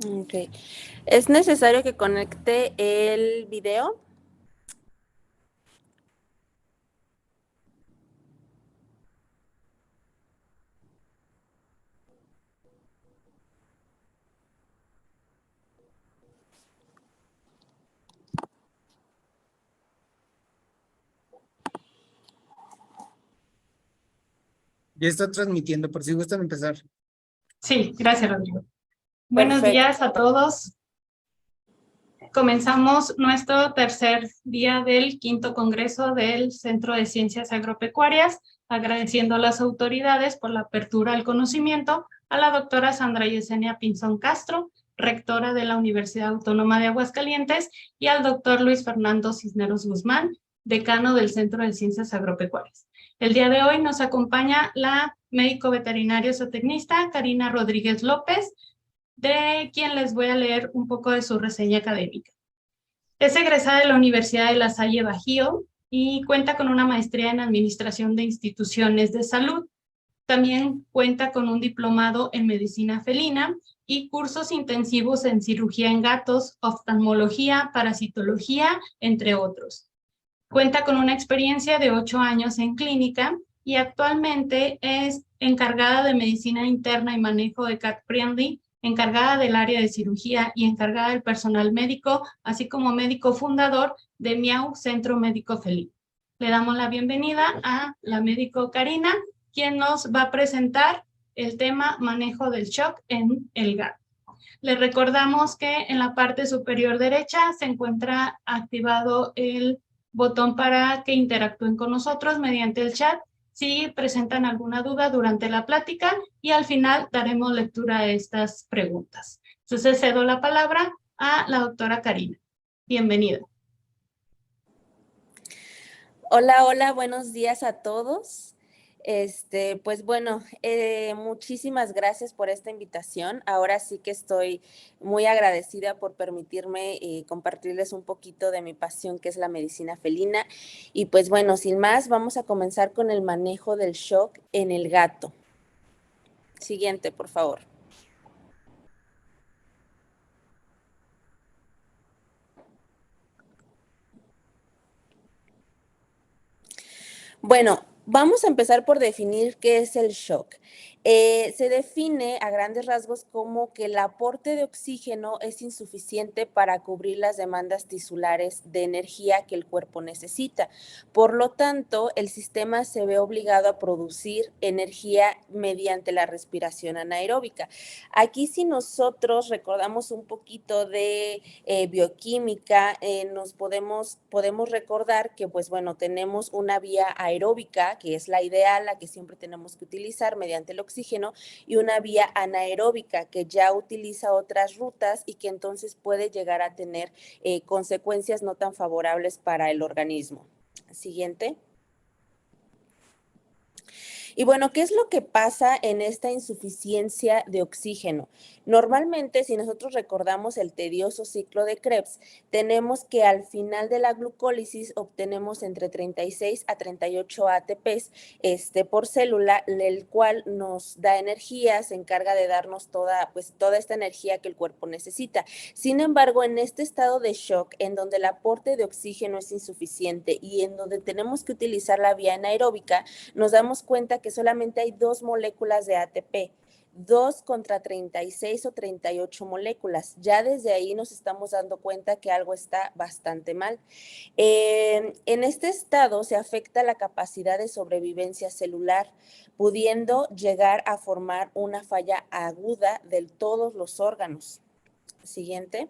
Ok. ¿Es necesario que conecte el video? Ya está transmitiendo, por si gustan empezar. Sí, gracias, Rodrigo. Buenos Perfecto. días a todos. Comenzamos nuestro tercer día del quinto congreso del Centro de Ciencias Agropecuarias, agradeciendo a las autoridades por la apertura al conocimiento, a la doctora Sandra Yesenia Pinzón Castro, rectora de la Universidad Autónoma de Aguascalientes, y al doctor Luis Fernando Cisneros Guzmán, decano del Centro de Ciencias Agropecuarias. El día de hoy nos acompaña la médico veterinario zootecnista Karina Rodríguez López, de quien les voy a leer un poco de su reseña académica. Es egresada de la Universidad de La Salle Bajío y cuenta con una maestría en Administración de Instituciones de Salud. También cuenta con un diplomado en Medicina Felina y cursos intensivos en cirugía en gatos, oftalmología, parasitología, entre otros. Cuenta con una experiencia de 8 años en clínica y actualmente es encargada de medicina interna y manejo de cat friendly, encargada del área de cirugía y encargada del personal médico, así como médico fundador de Miau Centro Médico Felino. Le damos la bienvenida a la médico Karina, quien nos va a presentar el tema manejo del shock en el gato. Les recordamos que en la parte superior derecha se encuentra activado el botón para que interactúen con nosotros mediante el chat si presentan alguna duda durante la plática, y al final daremos lectura a estas preguntas. Entonces cedo la palabra a la doctora Karina. Bienvenida. Hola, hola, buenos días a todos. Pues bueno, muchísimas gracias por esta invitación. Ahora sí que estoy muy agradecida por permitirme compartirles un poquito de mi pasión, que es la medicina felina. Y pues bueno, sin más, vamos a comenzar con el manejo del shock en el gato. Siguiente, por favor. Bueno, vamos a empezar por definir qué es el shock. Se define a grandes rasgos como que el aporte de oxígeno es insuficiente para cubrir las demandas tisulares de energía que el cuerpo necesita. Por lo tanto, el sistema se ve obligado a producir energía mediante la respiración anaeróbica. Aquí, si nosotros recordamos un poquito de bioquímica, podemos recordar que, pues bueno, tenemos una vía aeróbica, que es la ideal, la que siempre tenemos que utilizar mediante el oxígeno, y una vía anaeróbica, que ya utiliza otras rutas y que entonces puede llegar a tener consecuencias no tan favorables para el organismo. Siguiente. Y bueno, ¿qué es lo que pasa en esta insuficiencia de oxígeno? Normalmente, si nosotros recordamos el tedioso ciclo de Krebs, tenemos que al final de la glucólisis obtenemos entre 36 a 38 ATPs por célula, el cual nos da energía, se encarga de darnos toda esta energía que el cuerpo necesita. Sin embargo, en este estado de shock, en donde el aporte de oxígeno es insuficiente y en donde tenemos que utilizar la vía anaeróbica, nos damos cuenta que solamente hay 2 moléculas de ATP, 2 contra 36 o 38 moléculas. Ya desde ahí nos estamos dando cuenta que algo está bastante mal. En este estado se afecta la capacidad de sobrevivencia celular, pudiendo llegar a formar una falla aguda de todos los órganos. Siguiente.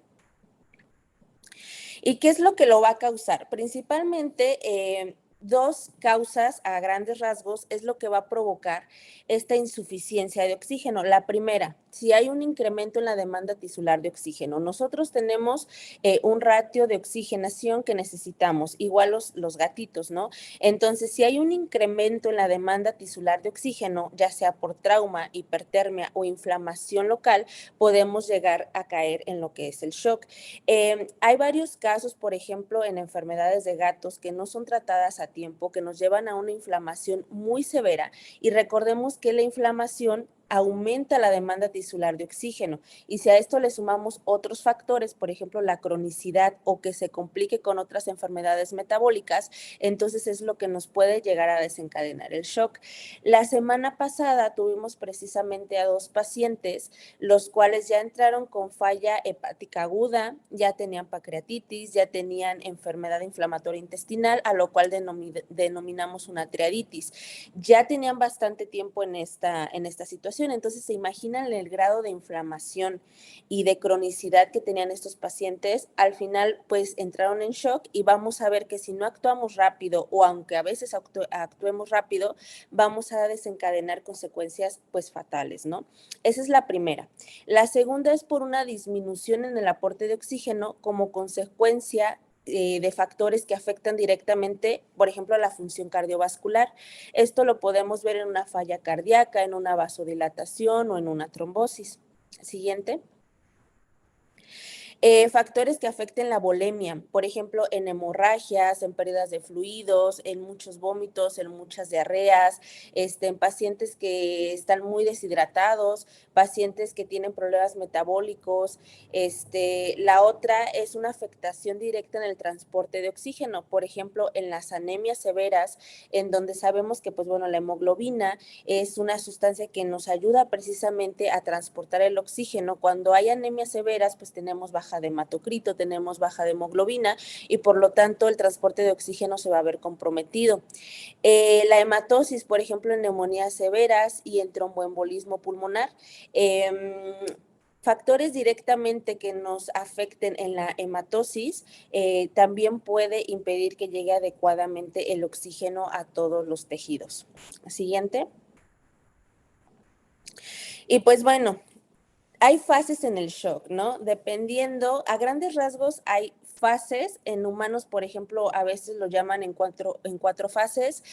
¿Y qué es lo que lo va a causar? Principalmente, dos causas a grandes rasgos es lo que va a provocar esta insuficiencia de oxígeno. La primera, si hay un incremento en la demanda tisular de oxígeno. Nosotros tenemos un ratio de oxigenación que necesitamos, igual los gatitos, ¿no? Entonces, si hay un incremento en la demanda tisular de oxígeno, ya sea por trauma, hipertermia o inflamación local, podemos llegar a caer en lo que es el shock. Hay varios casos, por ejemplo, en enfermedades de gatos que no son tratadas a tiempo, que nos llevan a una inflamación muy severa, y recordemos que la inflamación aumenta la demanda tisular de oxígeno. Y si a esto le sumamos otros factores, por ejemplo, la cronicidad o que se complique con otras enfermedades metabólicas, entonces es lo que nos puede llegar a desencadenar el shock. La semana pasada tuvimos precisamente a 2 pacientes, los cuales ya entraron con falla hepática aguda, ya tenían pancreatitis, ya tenían enfermedad inflamatoria intestinal, a lo cual denominamos una triaditis. Ya tenían bastante tiempo en esta situación, entonces se imaginan el grado de inflamación y de cronicidad que tenían estos pacientes. Al final, pues entraron en shock y vamos a ver que si no actuamos rápido o aunque a veces actuemos rápido, vamos a desencadenar consecuencias pues fatales, ¿no? Esa es la primera. La segunda es por una disminución en el aporte de oxígeno como consecuencia de factores que afectan directamente, por ejemplo, a la función cardiovascular. Esto lo podemos ver en una falla cardíaca, en una vasodilatación o en una trombosis. Siguiente. Factores que afecten la volemia, por ejemplo, en hemorragias, en pérdidas de fluidos, en muchos vómitos, en muchas diarreas, en pacientes que están muy deshidratados, pacientes que tienen problemas metabólicos. La otra es una afectación directa en el transporte de oxígeno, por ejemplo, en las anemias severas, en donde sabemos que, pues bueno, la hemoglobina es una sustancia que nos ayuda precisamente a transportar el oxígeno. Cuando hay anemias severas, pues tenemos baja de hematocrito, tenemos baja de hemoglobina y por lo tanto el transporte de oxígeno se va a ver comprometido. La hematosis, por ejemplo, en neumonías severas y en tromboembolismo pulmonar. Factores directamente que nos afecten en la hematosis también puede impedir que llegue adecuadamente el oxígeno a todos los tejidos. Siguiente. Y pues bueno, hay fases en el shock, ¿no? Dependiendo, a grandes rasgos hay fases. En humanos, por ejemplo, a veces lo llaman en cuatro fases.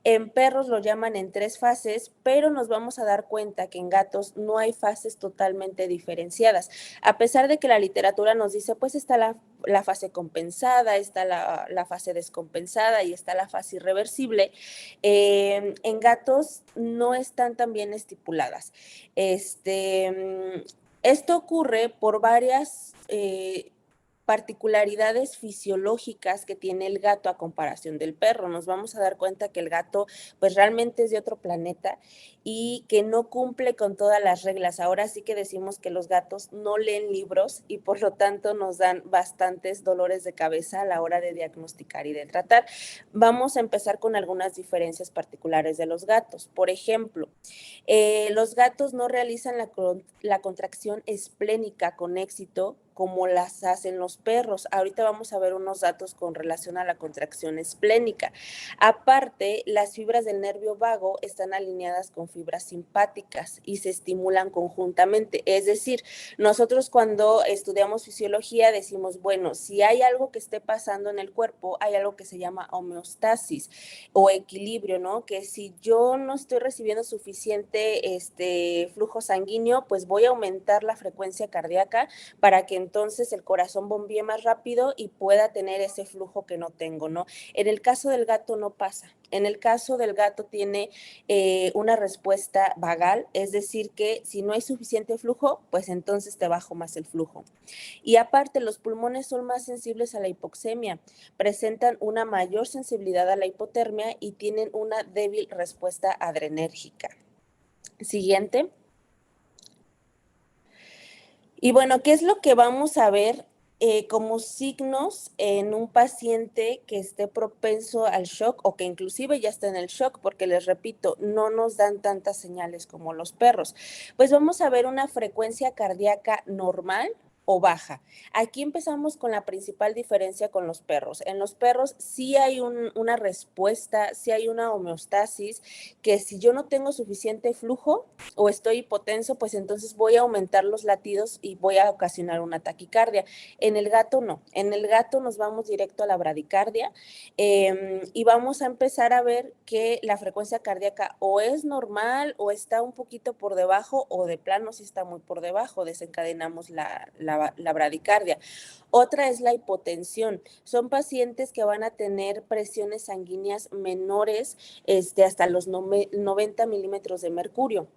En perros lo llaman en 3 fases, pero nos vamos a dar cuenta que en gatos no hay fases totalmente diferenciadas. A pesar de que la literatura nos dice, pues está la fase compensada, está la fase descompensada y está la fase irreversible, en gatos no están tan bien estipuladas. Esto ocurre por varias particularidades fisiológicas que tiene el gato a comparación del perro. Nos vamos a dar cuenta que el gato pues realmente es de otro planeta y que no cumple con todas las reglas. Ahora sí que decimos que los gatos no leen libros y por lo tanto nos dan bastantes dolores de cabeza a la hora de diagnosticar y de tratar. Vamos a empezar con algunas diferencias particulares de los gatos. Por ejemplo, los gatos no realizan la contracción esplénica con éxito como las hacen los perros. Ahorita vamos a ver unos datos con relación a la contracción esplénica. Aparte, las fibras del nervio vago están alineadas con fibras simpáticas y se estimulan conjuntamente. Es decir, nosotros cuando estudiamos fisiología decimos, bueno, si hay algo que esté pasando en el cuerpo, hay algo que se llama homeostasis o equilibrio, ¿no? Que si yo no estoy recibiendo suficiente flujo sanguíneo, pues voy a aumentar la frecuencia cardíaca para que entonces el corazón bombee más rápido y pueda tener ese flujo que no tengo, ¿no? En el caso del gato no pasa. En el caso del gato tiene una respuesta vagal, es decir, que si no hay suficiente flujo, pues entonces te bajo más el flujo. Y aparte, los pulmones son más sensibles a la hipoxemia, presentan una mayor sensibilidad a la hipotermia y tienen una débil respuesta adrenérgica. Siguiente. Y bueno, ¿qué es lo que vamos a ver como signos en un paciente que esté propenso al shock o que inclusive ya está en el shock? Porque les repito, no nos dan tantas señales como los perros. Pues vamos a ver una frecuencia cardíaca normal o baja. Aquí empezamos con la principal diferencia con los perros. En los perros sí hay una respuesta, sí hay una homeostasis, que si yo no tengo suficiente flujo o estoy hipotenso, pues entonces voy a aumentar los latidos y voy a ocasionar una taquicardia. En el gato no. En el gato nos vamos directo a la bradicardia y vamos a empezar a ver que la frecuencia cardíaca o es normal o está un poquito por debajo o de plano sí está muy por debajo. Desencadenamos la bradicardia. Otra es la hipotensión. Son pacientes que van a tener presiones sanguíneas menores hasta los 90 milímetros de mercurio.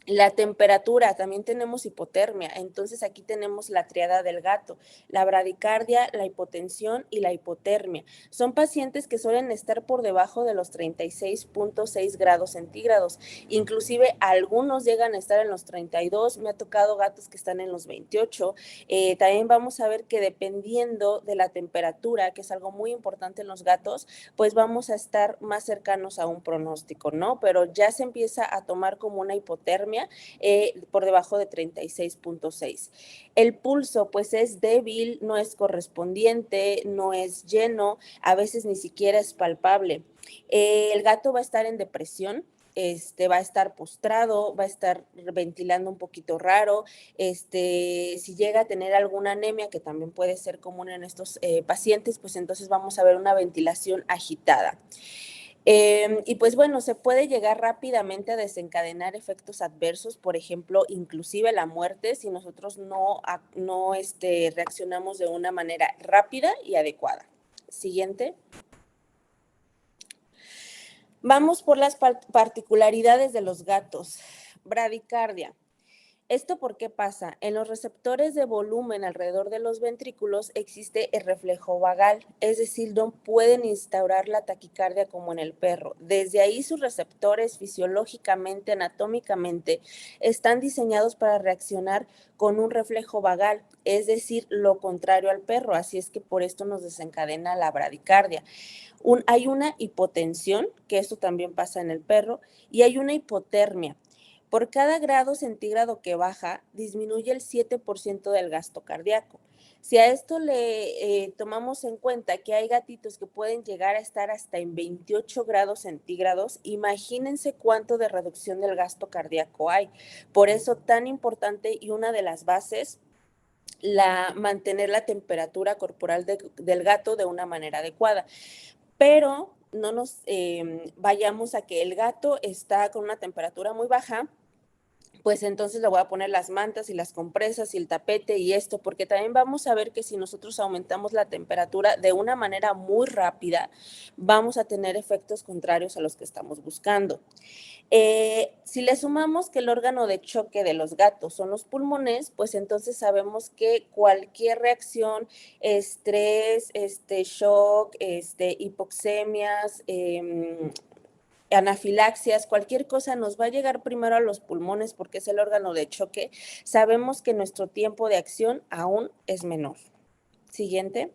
La temperatura, también tenemos hipotermia, entonces aquí tenemos la triada del gato, la bradicardia, la hipotensión y la hipotermia. Son pacientes que suelen estar por debajo de los 36.6 grados centígrados, inclusive algunos llegan a estar en los 32, me ha tocado gatos que están en los 28. También vamos a ver que dependiendo de la temperatura, que es algo muy importante en los gatos, pues vamos a estar más cercanos a un pronóstico, ¿no? Pero ya se empieza a tomar como una hipotermia por debajo de 36.6. El pulso pues es débil, no es correspondiente, no es lleno, a veces ni siquiera es palpable. El gato va a estar en depresión, va a estar postrado, va a estar ventilando un poquito raro, si llega a tener alguna anemia, que también puede ser común en estos pacientes, pues entonces vamos a ver una ventilación agitada. Y pues bueno, se puede llegar rápidamente a desencadenar efectos adversos, por ejemplo, inclusive la muerte, si nosotros no reaccionamos de una manera rápida y adecuada. Siguiente. Vamos por las particularidades de los gatos. Bradicardia. ¿Esto por qué pasa? En los receptores de volumen alrededor de los ventrículos existe el reflejo vagal, es decir, no pueden instaurar la taquicardia como en el perro. Desde ahí sus receptores fisiológicamente, anatómicamente, están diseñados para reaccionar con un reflejo vagal, es decir, lo contrario al perro. Así es que por esto nos desencadena la bradicardia. Hay una hipotensión, que esto también pasa en el perro, y hay una hipotermia. Por cada grado centígrado que baja, disminuye el 7% del gasto cardíaco. Si a esto le tomamos en cuenta que hay gatitos que pueden llegar a estar hasta en 28 grados centígrados, imagínense cuánto de reducción del gasto cardíaco hay. Por eso tan importante y una de las bases, mantener la temperatura corporal del gato de una manera adecuada. Pero no nos vayamos a que el gato está con una temperatura muy baja, pues entonces le voy a poner las mantas y las compresas y el tapete y esto, porque también vamos a ver que si nosotros aumentamos la temperatura de una manera muy rápida, vamos a tener efectos contrarios a los que estamos buscando. Si le sumamos que el órgano de choque de los gatos son los pulmones, pues entonces sabemos que cualquier reacción, estrés, shock, hipoxemias, anafilaxias, cualquier cosa nos va a llegar primero a los pulmones porque es el órgano de choque. Sabemos que nuestro tiempo de acción aún es menor. Siguiente.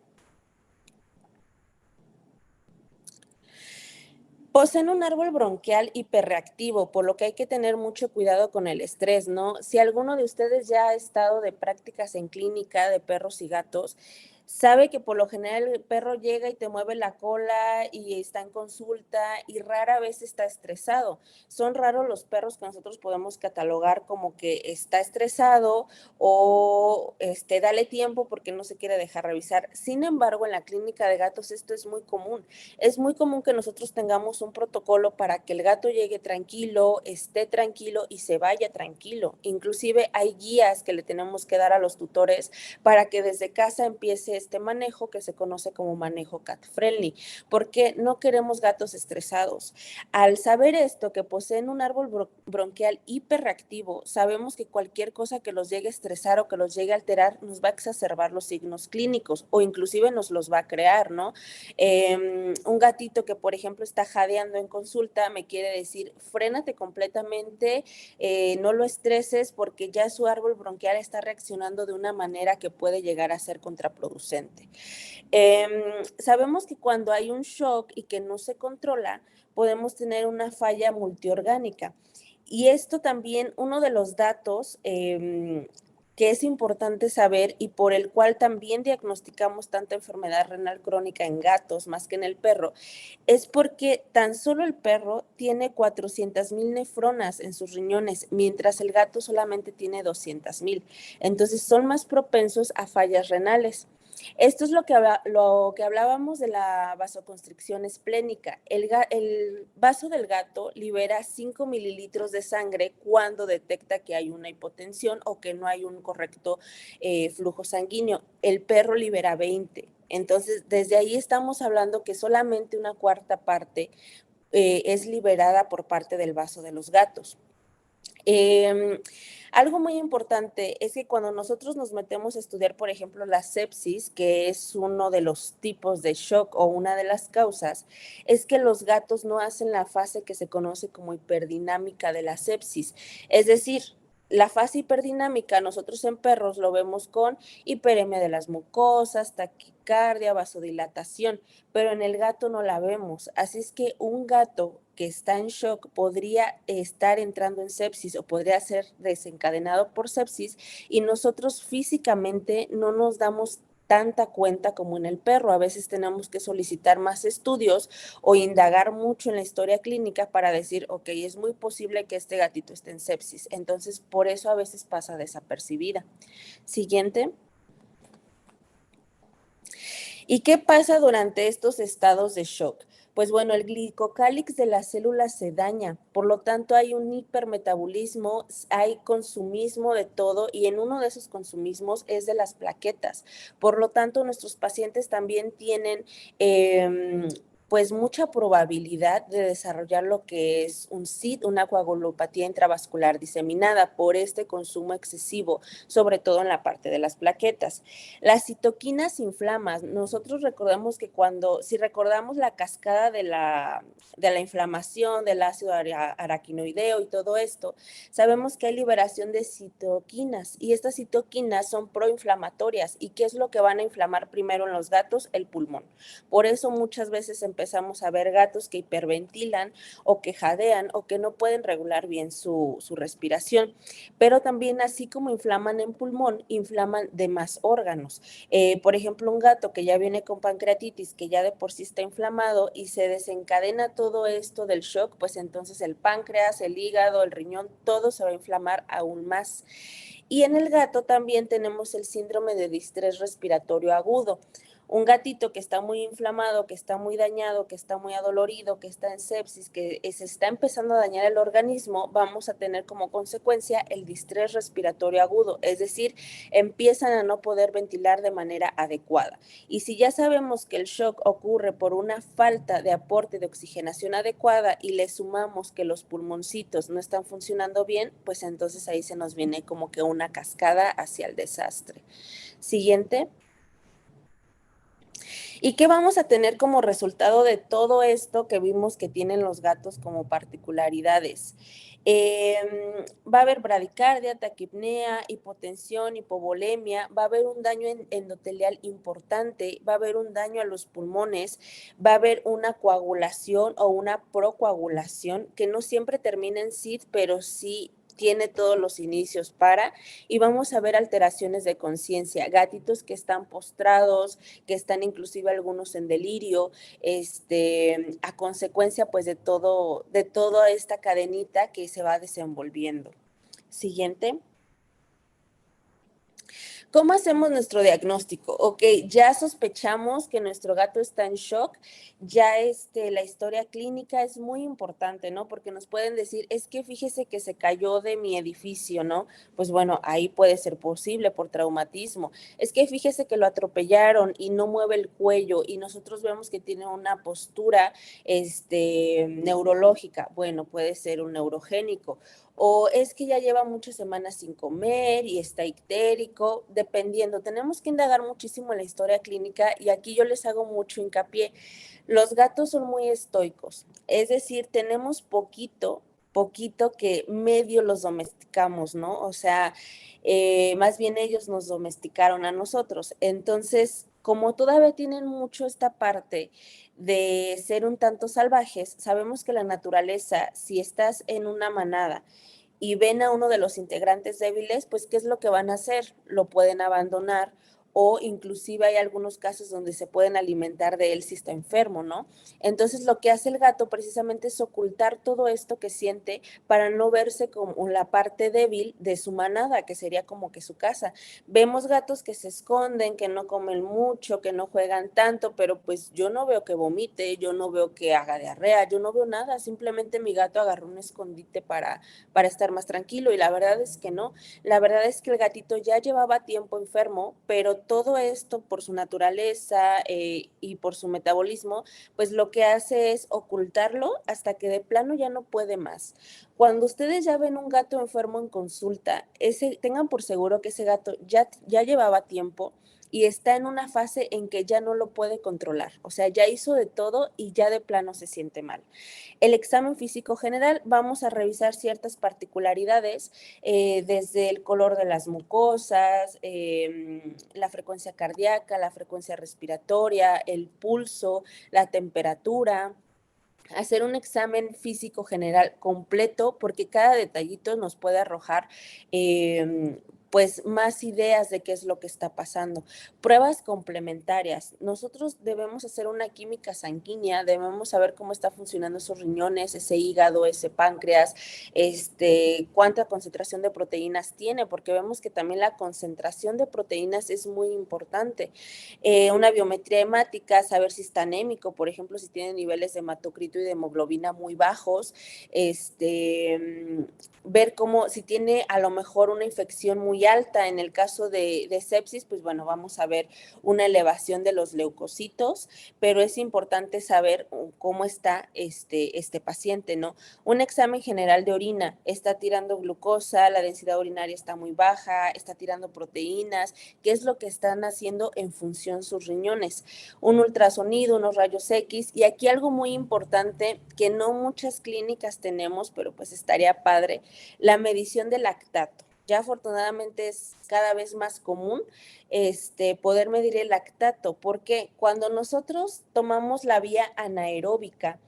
Poseen un árbol bronquial hiperreactivo, por lo que hay que tener mucho cuidado con el estrés, ¿no? Si alguno de ustedes ya ha estado de prácticas en clínica de perros y gatos, sabe que por lo general el perro llega y te mueve la cola y está en consulta y rara vez está estresado. Son raros los perros que nosotros podemos catalogar como que está estresado o dale tiempo porque no se quiere dejar revisar. Sin embargo, en la clínica de gatos esto es muy común. Es muy común que nosotros tengamos un protocolo para que el gato llegue tranquilo, esté tranquilo y se vaya tranquilo. Inclusive hay guías que le tenemos que dar a los tutores para que desde casa empiece este manejo que se conoce como manejo cat friendly, porque no queremos gatos estresados. Al saber esto, que poseen un árbol bronquial hiperreactivo, sabemos que cualquier cosa que los llegue a estresar o que los llegue a alterar nos va a exacerbar los signos clínicos o inclusive nos los va a crear, ¿no? Un gatito que, por ejemplo, está jadeando en consulta me quiere decir, frénate completamente, no lo estreses porque ya su árbol bronquial está reaccionando de una manera que puede llegar a ser contraproducente. Sabemos que cuando hay un shock y que no se controla, podemos tener una falla multiorgánica. Y esto también, uno de los datos que es importante saber y por el cual también diagnosticamos tanta enfermedad renal crónica en gatos más que en el perro, es porque tan solo el perro tiene 400,000 nefronas en sus riñones, mientras el gato solamente tiene 200,000. Entonces son más propensos a fallas renales. Esto es lo que hablábamos de la vasoconstricción esplénica. El vaso del gato libera 5 mililitros de sangre cuando detecta que hay una hipotensión o que no hay un correcto flujo sanguíneo. El perro libera 20. Entonces, desde ahí estamos hablando que solamente una cuarta parte es liberada por parte del vaso de los gatos. Em, Algo muy importante es que cuando nosotros nos metemos a estudiar, por ejemplo, la sepsis, que es uno de los tipos de shock o una de las causas, es que los gatos no hacen la fase que se conoce como hiperdinamica de la sepsis. Es decir, la fase hiperdinamica nosotros en perros lo vemos con hiperemia de las mucosas, taquicardia, vasodilatación, pero en el gato no la vemos. Así es que un gato que está en shock podría estar entrando en sepsis o podría ser desencadenado por sepsis y nosotros físicamente no nos damos tanta cuenta como en el perro. A veces tenemos que solicitar más estudios o indagar mucho en la historia clínica para decir, ok, es muy posible que este gatito esté en sepsis. Entonces, por eso a veces pasa desapercibida. Siguiente. ¿Y qué pasa durante estos estados de shock? Pues bueno, el glicocálix de las células se daña, por lo tanto hay un hipermetabolismo, hay consumismo de todo y en uno de esos consumismos es de las plaquetas. Por lo tanto, nuestros pacientes también tienen pues mucha probabilidad de desarrollar lo que es un SID, una coagulopatía intravascular diseminada por este consumo excesivo, sobre todo en la parte de las plaquetas. Las citoquinas inflaman. Nosotros recordamos que si recordamos la cascada de la inflamación, del ácido araquinoideo y todo esto, sabemos que hay liberación de citoquinas y estas citoquinas son proinflamatorias. ¿Y qué es lo que van a inflamar primero en los gatos? El pulmón. Por eso muchas veces empezamos a ver gatos que hiperventilan o que jadean o que no pueden regular bien su respiración. Pero también así como inflaman en pulmón, inflaman demás órganos. Por ejemplo, un gato que ya viene con pancreatitis, que ya de por sí está inflamado y se desencadena todo esto del shock, pues entonces el páncreas, el hígado, el riñón, todo se va a inflamar aún más. Y en el gato también tenemos el síndrome de distrés respiratorio agudo. Un gatito que está muy inflamado, que está muy dañado, que está muy adolorido, que está en sepsis, que se está empezando a dañar el organismo, vamos a tener como consecuencia el distrés respiratorio agudo, es decir, empiezan a no poder ventilar de manera adecuada. Y si ya sabemos que el shock ocurre por una falta de aporte de oxigenación adecuada y le sumamos que los pulmoncitos no están funcionando bien, pues entonces ahí se nos viene como que una cascada hacia el desastre. Siguiente. ¿Y qué vamos a tener como resultado de todo esto que vimos que tienen los gatos como particularidades? Va a haber bradicardia, taquipnea, hipotensión, hipovolemia, va a haber un daño endotelial importante, va a haber un daño a los pulmones, va a haber una coagulación o una procoagulación que no siempre termina en SID, pero sí tiene todos los inicios y vamos a ver alteraciones de conciencia, gatitos que están postrados, que están inclusive algunos en delirio, a consecuencia pues de toda esta cadenita que se va desenvolviendo. Siguiente. ¿Cómo hacemos nuestro diagnóstico? Ok, ya sospechamos que nuestro gato está en shock, ya la historia clínica es muy importante, ¿no? Porque nos pueden decir, es que fíjese que se cayó de mi edificio, ¿no? Pues bueno, ahí puede ser posible por traumatismo. Es que fíjese que lo atropellaron y no mueve el cuello y nosotros vemos que tiene una postura, neurológica. Bueno, puede ser un neurogénico. O es que ya lleva muchas semanas sin comer y está ictérico, dependiendo. Tenemos que indagar muchísimo en la historia clínica y aquí yo les hago mucho hincapié. Los gatos son muy estoicos, es decir, tenemos poquito que medio los domesticamos, ¿no? O sea, más bien ellos nos domesticaron a nosotros. Entonces, como todavía tienen mucho esta parte de ser un tanto salvajes, sabemos que la naturaleza, si estás en una manada y ven a uno de los integrantes débiles, pues ¿qué es lo que van a hacer? Lo pueden abandonar o inclusive hay algunos casos donde se pueden alimentar de él si está enfermo, ¿no? Entonces lo que hace el gato precisamente es ocultar todo esto que siente para no verse como la parte débil de su manada, que sería como que su casa. Vemos gatos que se esconden, que no comen mucho, que no juegan tanto, pero pues yo no veo que vomite, yo no veo que haga diarrea, yo no veo nada, simplemente mi gato agarró un escondite para estar más tranquilo y la verdad es que no, la verdad es que el gatito ya llevaba tiempo enfermo, pero todo esto por su naturaleza y por su metabolismo, pues lo que hace es ocultarlo hasta que de plano ya no puede más. Cuando ustedes ya ven un gato enfermo en consulta, tengan por seguro que ese gato ya llevaba tiempo y está en una fase en que ya no lo puede controlar. O sea, ya hizo de todo y ya de plano se siente mal. El examen físico general, vamos a revisar ciertas particularidades, desde el color de las mucosas, la frecuencia cardíaca, la frecuencia respiratoria, el pulso, la temperatura. Hacer un examen físico general completo porque cada detallito nos puede arrojar pues más ideas de qué es lo que está pasando. Pruebas complementarias. Nosotros debemos hacer una química sanguínea, debemos saber cómo está funcionando esos riñones, ese hígado, ese páncreas, cuánta concentración de proteínas tiene, porque vemos que también la concentración de proteínas es muy importante. Una biometría hemática, saber si está anémico, por ejemplo, si tiene niveles de hematocrito y de hemoglobina muy bajos, ver si tiene a lo mejor una infección muy alta. En el caso de sepsis, pues bueno, vamos a ver una elevación de los leucocitos, pero es importante saber cómo está este paciente, ¿no? Un examen general de orina, está tirando glucosa, la densidad urinaria está muy baja, está tirando proteínas, qué es lo que están haciendo en función sus riñones. Un ultrasonido, unos rayos X, y aquí algo muy importante que no muchas clínicas tenemos, pero pues estaría padre, la medición del lactato. Ya afortunadamente es cada vez más común poder medir el lactato, porque cuando nosotros tomamos la vía anaeróbica,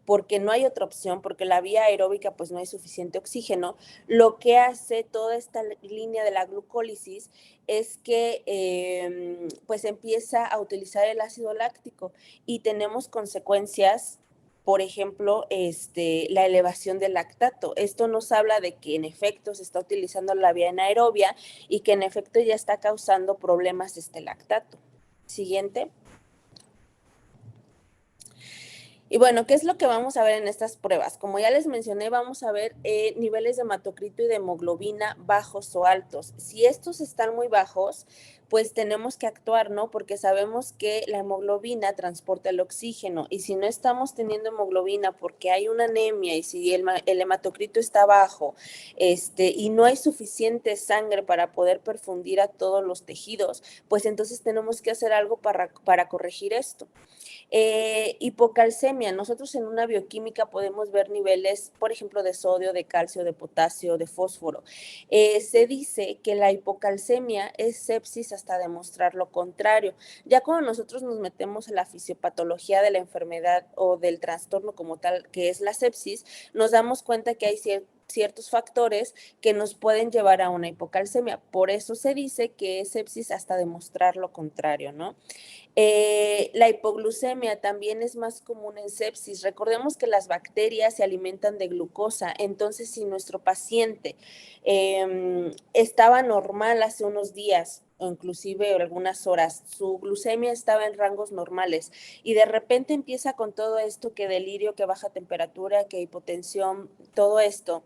porque no hay otra opción, porque la vía aeróbica pues no hay suficiente oxígeno, lo que hace toda esta línea de la glucólisis es que pues empieza a utilizar el ácido láctico y tenemos consecuencias. Por ejemplo, la elevación del lactato. Esto nos habla de que en efecto se está utilizando la vía anaerobia y que en efecto ya está causando problemas este lactato. Siguiente. Y bueno, ¿qué es lo que vamos a ver en estas pruebas? Como ya les mencioné, vamos a ver niveles de hematocrito y de hemoglobina bajos o altos. Si estos están muy bajos, pues tenemos que actuar, ¿no? Porque sabemos que la hemoglobina transporta el oxígeno y si no estamos teniendo hemoglobina porque hay una anemia y si el hematocrito está bajo, y no hay suficiente sangre para poder perfundir a todos los tejidos, pues entonces tenemos que hacer algo para corregir esto. Hipocalcemia. Nosotros en una bioquímica podemos ver niveles, por ejemplo, de sodio, de calcio, de potasio, de fósforo. Se dice que la hipocalcemia es sepsis hasta demostrar lo contrario. Ya cuando nosotros nos metemos a la fisiopatología de la enfermedad o del trastorno como tal, que es la sepsis, nos damos cuenta que hay ciertos factores que nos pueden llevar a una hipocalcemia. Por eso se dice que es sepsis hasta demostrar lo contrario, ¿no? La hipoglucemia también es más común en sepsis. Recordemos que las bacterias se alimentan de glucosa, entonces si nuestro paciente estaba normal hace unos días o inclusive algunas horas, su glucemia estaba en rangos normales y de repente empieza con todo esto, que delirio, que baja temperatura, que hipotensión, todo esto,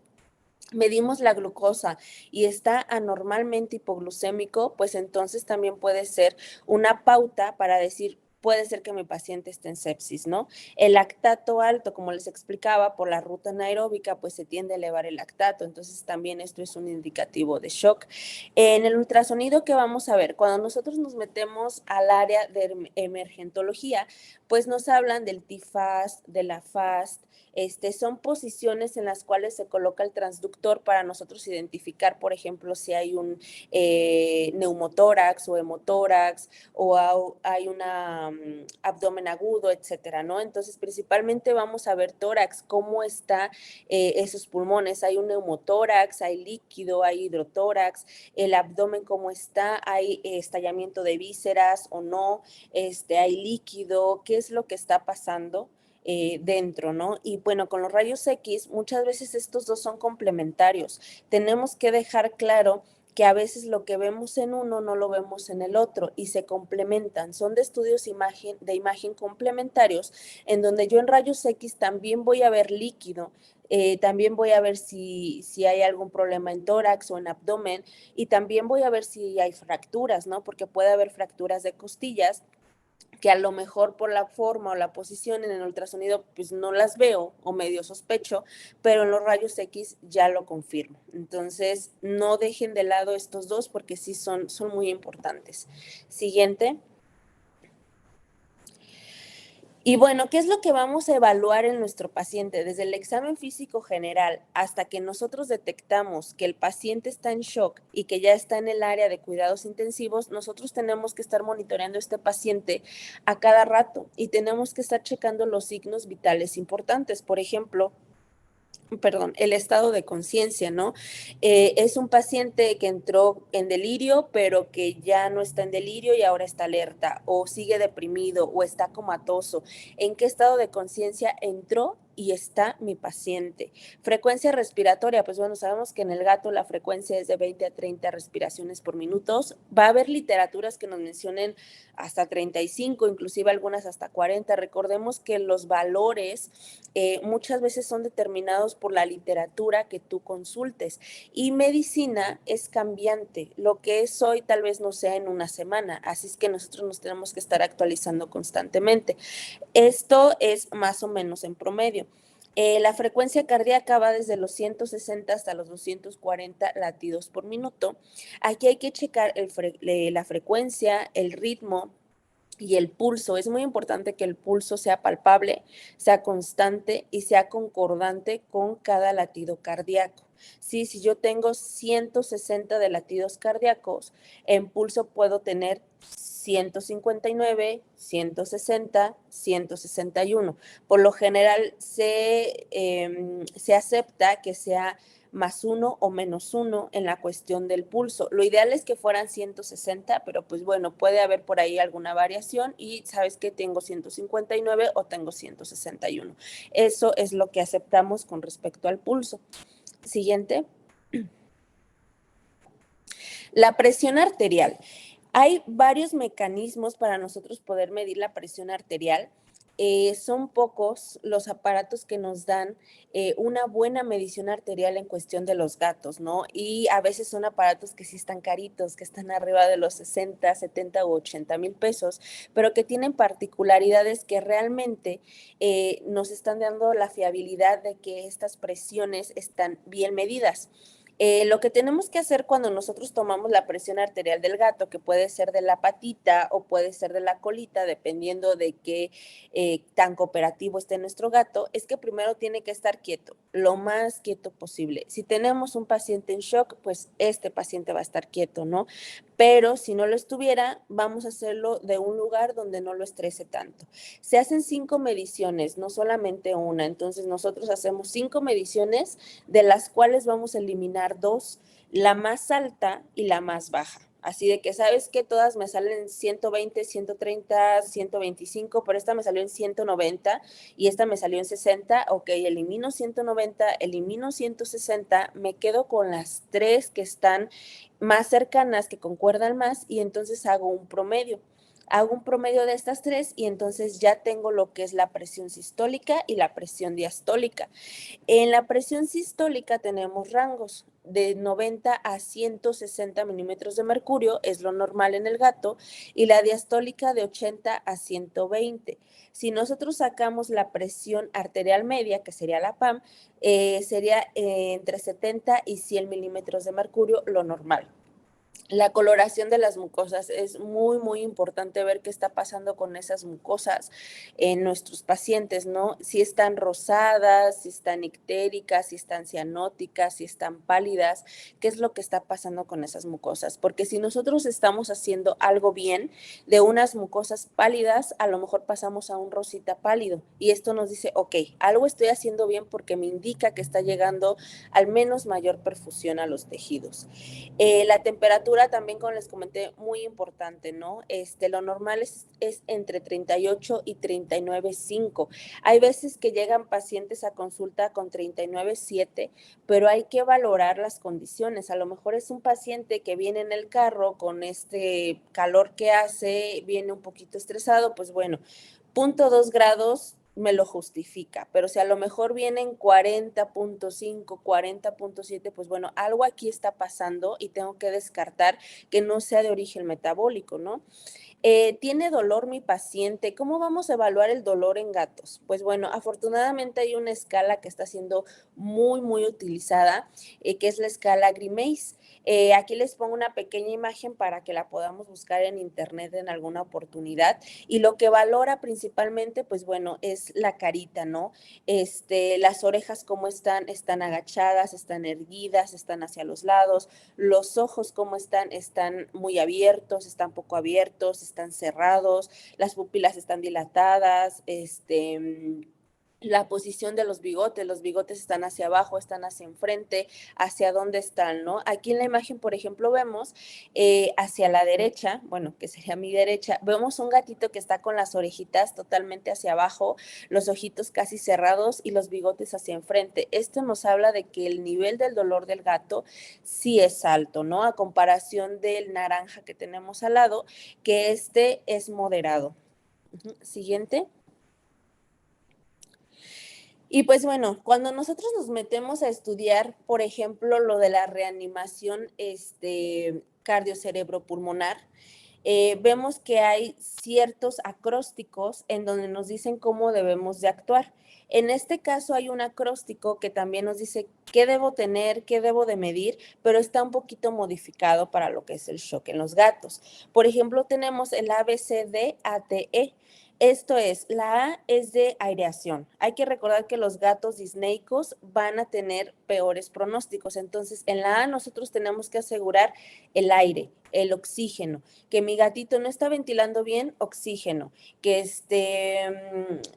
medimos la glucosa y está anormalmente hipoglucémico, pues entonces también puede ser una pauta para decir, puede ser que mi paciente esté en sepsis, ¿no? El lactato alto, como les explicaba, por la ruta anaeróbica, pues se tiende a elevar el lactato, entonces también esto es un indicativo de shock. En el ultrasonido, ¿qué vamos a ver? Cuando nosotros nos metemos al área de emergentología, pues nos hablan del TFAST, de la FAST, son posiciones en las cuales se coloca el transductor para nosotros identificar, por ejemplo, si hay un neumotórax o hemotórax o hay un abdomen agudo, etcétera, ¿no? Entonces, principalmente vamos a ver tórax, cómo está esos pulmones. Hay un neumotórax, hay líquido, hay hidrotórax, el abdomen cómo está, hay estallamiento de vísceras o no, hay líquido, qué es lo que está pasando dentro, ¿no? Y bueno, con los rayos X, muchas veces estos dos son complementarios. Tenemos que dejar claro que a veces lo que vemos en uno no lo vemos en el otro y se complementan. Son de estudios de imagen complementarios en donde yo en rayos X también voy a ver líquido, También voy a ver si hay algún problema en tórax o en abdomen, y también voy a ver si hay fracturas, ¿no? Porque puede haber fracturas de costillas que a lo mejor por la forma o la posición en el ultrasonido pues no las veo o medio sospecho, pero en los rayos X ya lo confirmo. Entonces, no dejen de lado estos dos porque sí son muy importantes. Siguiente. Y bueno, ¿qué es lo que vamos a evaluar en nuestro paciente? Desde el examen físico general hasta que nosotros detectamos que el paciente está en shock y que ya está en el área de cuidados intensivos, nosotros tenemos que estar monitoreando a este paciente a cada rato y tenemos que estar checando los signos vitales importantes. Por ejemplo, el estado de conciencia, ¿no? Es un paciente que entró en delirio, pero que ya no está en delirio y ahora está alerta, o sigue deprimido, o está comatoso. ¿En qué estado de conciencia entró y está mi paciente? Frecuencia respiratoria, pues bueno, sabemos que en el gato la frecuencia es de 20 a 30 respiraciones por minuto. Va a haber literaturas que nos mencionen hasta 35, inclusive algunas hasta 40. Recordemos que los valores muchas veces son determinados por la literatura que tú consultes, y medicina es cambiante. Lo que es hoy tal vez no sea en una semana, así es que nosotros nos tenemos que estar actualizando constantemente. Esto es más o menos en promedio. La frecuencia cardíaca va desde los 160 hasta los 240 latidos por minuto. Aquí hay que checar la frecuencia, el ritmo y el pulso. Es muy importante que el pulso sea palpable, sea constante y sea concordante con cada latido cardíaco. Sí, si yo tengo 160 de latidos cardíacos, en pulso puedo tener 159, 160, 161. Por lo general se acepta que sea +1 o -1 en la cuestión del pulso. Lo ideal es que fueran 160, pero pues bueno, puede haber por ahí alguna variación y sabes que tengo 159 o tengo 161. Eso es lo que aceptamos con respecto al pulso. Siguiente. La presión arterial. Hay varios mecanismos para nosotros poder medir la presión arterial. Son pocos los aparatos que nos dan una buena medición arterial en cuestión de los gatos, ¿no? Y a veces son aparatos que sí están caritos, que están arriba de los 60, 70 u 80 mil pesos, pero que tienen particularidades que realmente nos están dando la fiabilidad de que estas presiones están bien medidas. Lo que tenemos que hacer cuando nosotros tomamos la presión arterial del gato, que puede ser de la patita o puede ser de la colita, dependiendo de qué tan cooperativo esté nuestro gato, es que primero tiene que estar quieto, lo más quieto posible. Si tenemos un paciente en shock, pues este paciente va a estar quieto, ¿no? Pero si no lo estuviera, vamos a hacerlo de un lugar donde no lo estrese tanto. Se hacen 5 mediciones, no solamente una. Entonces nosotros hacemos 5 mediciones, de las cuales vamos a eliminar 2, la más alta y la más baja. Así de que sabes que todas me salen 120, 130, 125, pero esta me salió en 190 y esta me salió en 60. Ok, elimino 190, elimino 160, me quedo con las 3 que están más cercanas, que concuerdan más, y entonces hago un promedio. Hago un promedio de estas 3 y entonces ya tengo lo que es la presión sistólica y la presión diastólica. En la presión sistólica tenemos rangos de 90 a 160 milímetros de mercurio, es lo normal en el gato, y la diastólica de 80 a 120. Si nosotros sacamos la presión arterial media, que sería la PAM, sería entre 70 y 100 milímetros de mercurio, lo normal. La coloración de las mucosas es muy importante, ver qué está pasando con esas mucosas en nuestros pacientes, ¿no? Si están rosadas, si están ictéricas, si están cianóticas, si están pálidas, qué es lo que está pasando con esas mucosas. Porque si nosotros estamos haciendo algo bien, de unas mucosas pálidas, a lo mejor pasamos a un rosita pálido. Y esto nos dice, ok, algo estoy haciendo bien porque me indica que está llegando al menos mayor perfusión a los tejidos. La temperatura también, como les comenté, muy importante, ¿no? Lo normal es entre 38 y 39,5. Hay veces que llegan pacientes a consulta con 39,7, pero hay que valorar las condiciones. A lo mejor es un paciente que viene en el carro con este calor que hace, viene un poquito estresado, pues bueno, 0.2 grados me lo justifica, pero si a lo mejor vienen 40.5, 40.7, pues bueno, algo aquí está pasando y tengo que descartar que no sea de origen metabólico, ¿no? ¿Tiene dolor mi paciente? ¿Cómo vamos a evaluar el dolor en gatos? Pues bueno, afortunadamente hay una escala que está siendo muy utilizada, que es la escala Grimace. Aquí les pongo una pequeña imagen para que la podamos buscar en internet en alguna oportunidad. Y lo que valora principalmente, pues bueno, es la carita, ¿no? Las orejas cómo están agachadas, están erguidas, están hacia los lados, los ojos cómo están muy abiertos, están poco abiertos, están cerrados, las pupilas están dilatadas, la posición de los bigotes están hacia abajo, están hacia enfrente, hacia dónde están, ¿no? Aquí en la imagen, por ejemplo, vemos hacia la derecha, bueno, que sería mi derecha, vemos un gatito que está con las orejitas totalmente hacia abajo, los ojitos casi cerrados y los bigotes hacia enfrente. Esto nos habla de que el nivel del dolor del gato sí es alto, ¿no? A comparación del naranja que tenemos al lado, que este es moderado. Siguiente. Y pues bueno, cuando nosotros nos metemos a estudiar, por ejemplo, lo de la reanimación cardiocerebropulmonar, vemos que hay ciertos acrósticos en donde nos dicen cómo debemos de actuar. En este caso hay un acróstico que también nos dice qué debo tener, qué debo de medir, pero está un poquito modificado para lo que es el shock en los gatos. Por ejemplo, tenemos el ABCDATE. Esto es, la A es de aireación. Hay que recordar que los gatos disneicos van a tener peores pronósticos. Entonces, en la A nosotros tenemos que asegurar el aire, el oxígeno, que mi gatito no está ventilando bien, oxígeno, que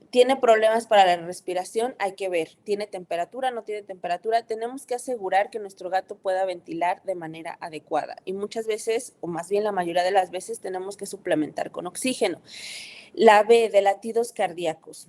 tiene problemas para la respiración, hay que ver, tiene temperatura, no tiene temperatura, tenemos que asegurar que nuestro gato pueda ventilar de manera adecuada. Y muchas veces, o más bien la mayoría de las veces, tenemos que suplementar con oxígeno. La B, de latidos cardíacos.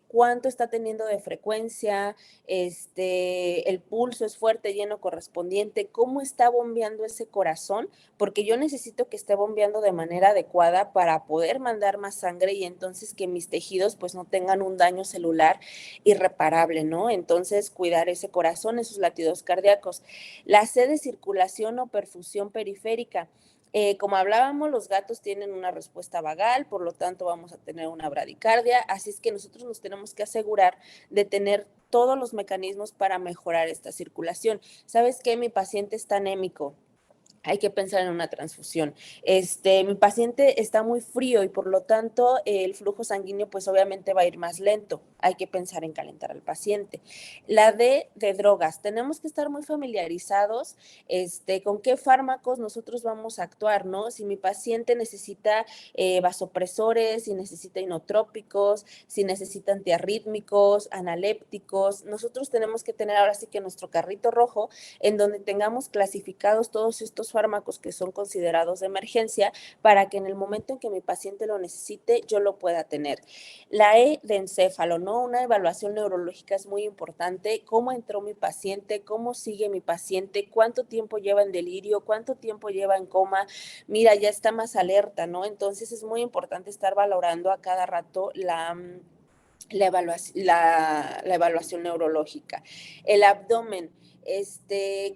¿Cuánto está teniendo de frecuencia? El pulso es fuerte, lleno, correspondiente. ¿Cómo está bombeando ese corazón? Porque yo necesito que esté bombeando de manera adecuada para poder mandar más sangre y entonces que mis tejidos pues no tengan un daño celular irreparable, ¿no? Entonces, cuidar ese corazón, esos latidos cardíacos. La C, de circulación o perfusión periférica. Como hablábamos, los gatos tienen una respuesta vagal, por lo tanto vamos a tener una bradicardia, así es que nosotros nos tenemos que asegurar de tener todos los mecanismos para mejorar esta circulación. ¿Sabes qué? Mi paciente está anémico. Hay que pensar en una transfusión. Mi paciente está muy frío y por lo tanto el flujo sanguíneo pues obviamente va a ir más lento. Hay que pensar en calentar al paciente. La D, de drogas. Tenemos que estar muy familiarizados con qué fármacos nosotros vamos a actuar, ¿no? Si mi paciente necesita vasopresores, si necesita inotrópicos, si necesita antiarrítmicos, analépticos, nosotros tenemos que tener ahora sí que nuestro carrito rojo en donde tengamos clasificados todos estos fármacos que son considerados de emergencia para que en el momento en que mi paciente lo necesite, yo lo pueda tener. La E, de encéfalo, ¿no? Una evaluación neurológica es muy importante. ¿Cómo entró mi paciente? ¿Cómo sigue mi paciente? ¿Cuánto tiempo lleva en delirio? ¿Cuánto tiempo lleva en coma? Mira, ya está más alerta, ¿no? Entonces es muy importante estar valorando a cada rato la evaluación neurológica. El abdomen.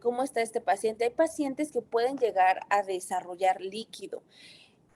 ¿Cómo está este paciente? Hay pacientes que pueden llegar a desarrollar líquido.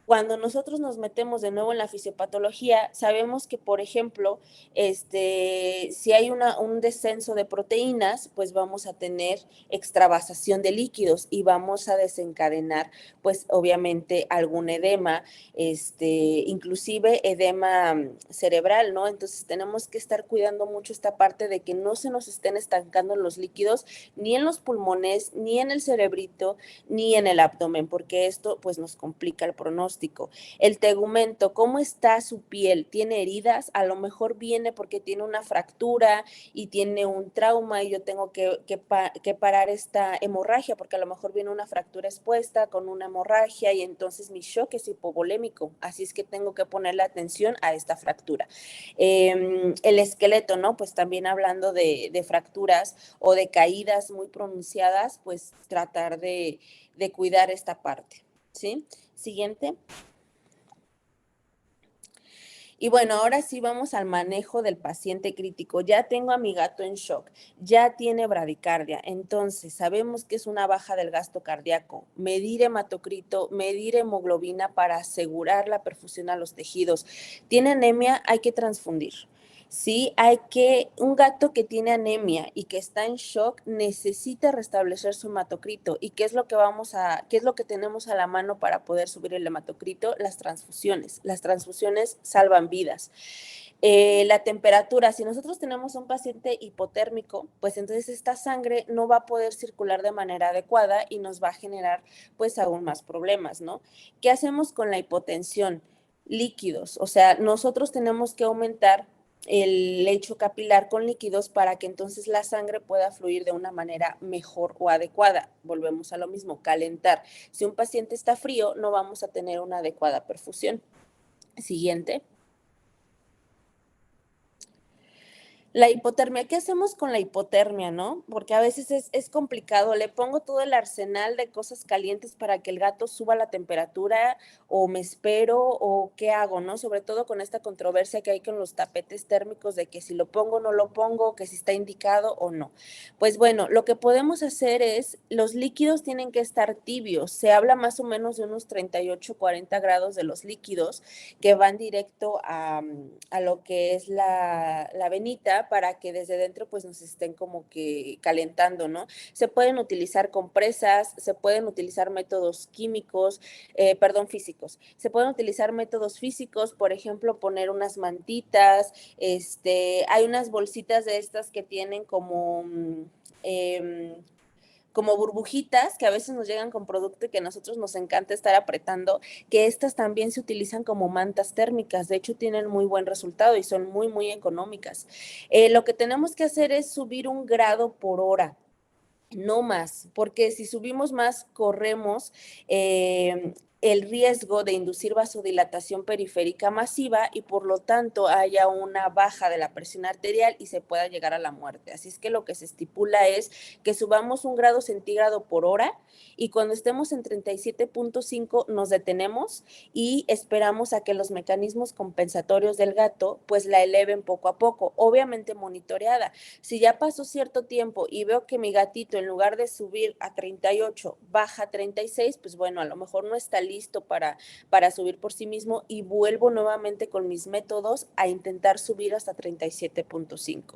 Cuando nosotros nos metemos de nuevo en la fisiopatología, sabemos que, por ejemplo, si hay un descenso de proteínas, pues vamos a tener extravasación de líquidos y vamos a desencadenar, pues obviamente algún edema, inclusive edema cerebral, ¿no? Entonces tenemos que estar cuidando mucho esta parte de que no se nos estén estancando los líquidos ni en los pulmones, ni en el cerebrito, ni en el abdomen, porque esto pues nos complica el pronóstico. El tegumento, ¿cómo está su piel? ¿Tiene heridas? A lo mejor viene porque tiene una fractura y tiene un trauma y yo tengo que parar esta hemorragia porque a lo mejor viene una fractura expuesta con una hemorragia y entonces mi shock es hipovolémico, así es que tengo que ponerle atención a esta fractura. El esqueleto, ¿no? Pues también hablando de fracturas o de caídas muy pronunciadas, pues tratar de cuidar esta parte, ¿sí? Siguiente. Y bueno, ahora sí vamos al manejo del paciente crítico. Ya tengo a mi gato en shock, ya tiene bradicardia, entonces sabemos que es una baja del gasto cardíaco. Medir hematocrito, medir hemoglobina para asegurar la perfusión a los tejidos. Tiene anemia, hay que transfundir. Sí, un gato que tiene anemia y que está en shock necesita restablecer su hematocrito. ¿Y qué es lo que tenemos a la mano para poder subir el hematocrito? Las transfusiones. Las transfusiones salvan vidas. La temperatura, si nosotros tenemos un paciente hipotérmico, pues entonces esta sangre no va a poder circular de manera adecuada y nos va a generar pues aún más problemas, ¿no? ¿Qué hacemos con la hipotensión? Líquidos, o sea, nosotros tenemos que aumentar el lecho capilar con líquidos para que entonces la sangre pueda fluir de una manera mejor o adecuada. Volvemos a lo mismo, calentar. Si un paciente está frío, no vamos a tener una adecuada perfusión. Siguiente. La hipotermia, ¿qué hacemos con la hipotermia, no? Porque a veces es complicado, le pongo todo el arsenal de cosas calientes para que el gato suba la temperatura o me espero o qué hago, ¿no? Sobre todo con esta controversia que hay con los tapetes térmicos de que si lo pongo o no lo pongo, que si está indicado o no. Pues bueno, lo que podemos hacer es, los líquidos tienen que estar tibios, se habla más o menos de unos 38, 40 grados de los líquidos que van directo a lo que es la venita para que desde dentro pues nos estén como que calentando, ¿no? Se pueden utilizar compresas, se pueden utilizar métodos físicos. Se pueden utilizar métodos físicos, por ejemplo, poner unas mantitas, hay unas bolsitas de estas que tienen como burbujitas que a veces nos llegan con producto y que a nosotros nos encanta estar apretando, que estas también se utilizan como mantas térmicas, de hecho tienen muy buen resultado y son muy, muy económicas. Lo que tenemos que hacer es subir 1 grado por hora. No más, porque si subimos más, corremos el riesgo de inducir vasodilatación periférica masiva y por lo tanto haya una baja de la presión arterial y se pueda llegar a la muerte. Así es que lo que se estipula es que subamos 1 grado centígrado por hora y cuando estemos en 37.5 nos detenemos y esperamos a que los mecanismos compensatorios del gato pues la eleven poco a poco, obviamente monitoreada. Si ya pasó cierto tiempo y veo que mi gatito en lugar de subir a 38 baja a 36, pues bueno, a lo mejor no está listo para subir por sí mismo y vuelvo nuevamente con mis métodos a intentar subir hasta 37.5.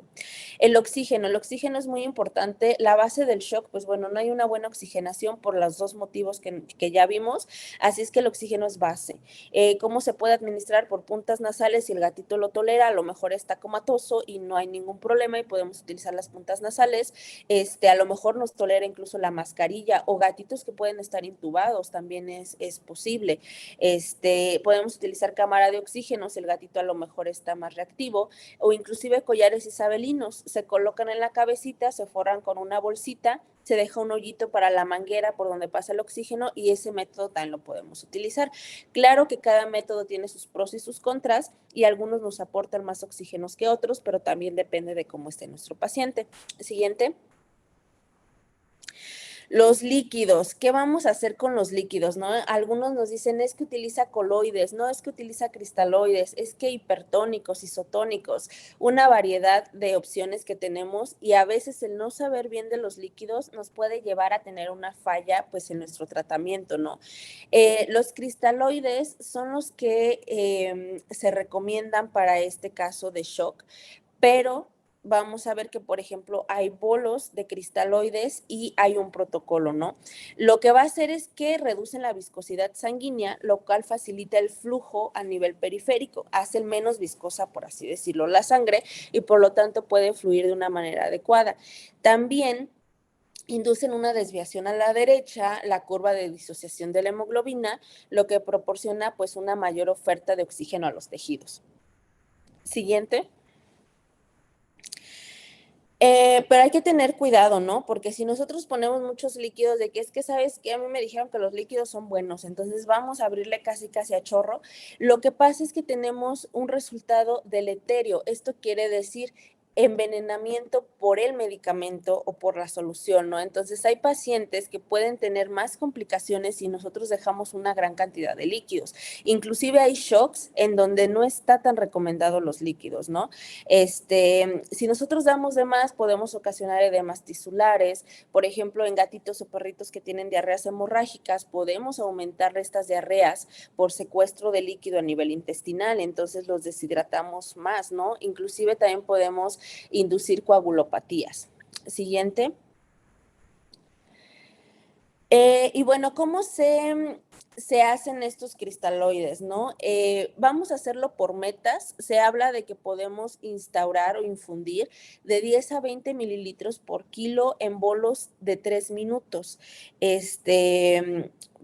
El oxígeno es muy importante. La base del shock, pues bueno, no hay una buena oxigenación por los dos motivos que ya vimos, así es que el oxígeno es base. ¿Cómo se puede administrar? Por puntas nasales, si el gatito lo tolera, a lo mejor está comatoso y no hay ningún problema y podemos utilizar las puntas nasales. A lo mejor nos tolera incluso la mascarilla o gatitos que pueden estar intubados, también es posible. Podemos utilizar cámara de oxígeno si el gatito a lo mejor está más reactivo o inclusive collares isabelinos. Se colocan en la cabecita, se forran con una bolsita, se deja un hoyito para la manguera por donde pasa el oxígeno y ese método también lo podemos utilizar. Claro que cada método tiene sus pros y sus contras y algunos nos aportan más oxígenos que otros, pero también depende de cómo esté nuestro paciente. Siguiente. Los líquidos, ¿qué vamos a hacer con los líquidos, no? Algunos nos dicen, es que utiliza coloides, no, es que utiliza cristaloides, es que hipertónicos, isotónicos, una variedad de opciones que tenemos y a veces el no saber bien de los líquidos nos puede llevar a tener una falla, pues, en nuestro tratamiento, ¿no? Los cristaloides son los que se recomiendan para este caso de shock, pero vamos a ver que, por ejemplo, hay bolos de cristaloides y hay un protocolo, ¿no? Lo que va a hacer es que reducen la viscosidad sanguínea, lo cual facilita el flujo a nivel periférico, hace menos viscosa, por así decirlo, la sangre y por lo tanto puede fluir de una manera adecuada. También inducen una desviación a la derecha, la curva de disociación de la hemoglobina, lo que proporciona pues una mayor oferta de oxígeno a los tejidos. Siguiente. Pero hay que tener cuidado, ¿no? Porque si nosotros ponemos muchos líquidos de que es que, ¿sabes qué? A mí me dijeron que los líquidos son buenos, entonces vamos a abrirle casi a chorro. Lo que pasa es que tenemos un resultado deleterio. Esto quiere decir, envenenamiento por el medicamento o por la solución, ¿no? Entonces hay pacientes que pueden tener más complicaciones si nosotros dejamos una gran cantidad de líquidos. Inclusive hay shocks en donde no está tan recomendado los líquidos, ¿no? Si nosotros damos de más, podemos ocasionar edemas tisulares. Por ejemplo, en gatitos o perritos que tienen diarreas hemorrágicas, podemos aumentar estas diarreas por secuestro de líquido a nivel intestinal, entonces los deshidratamos más, ¿no? Inclusive también podemos inducir coagulopatías. Siguiente. Y bueno, ¿cómo se hacen estos cristaloides, no? Vamos a hacerlo por metas. Se habla de que podemos instaurar o infundir de 10 a 20 mililitros por kilo en bolos de 3 minutos.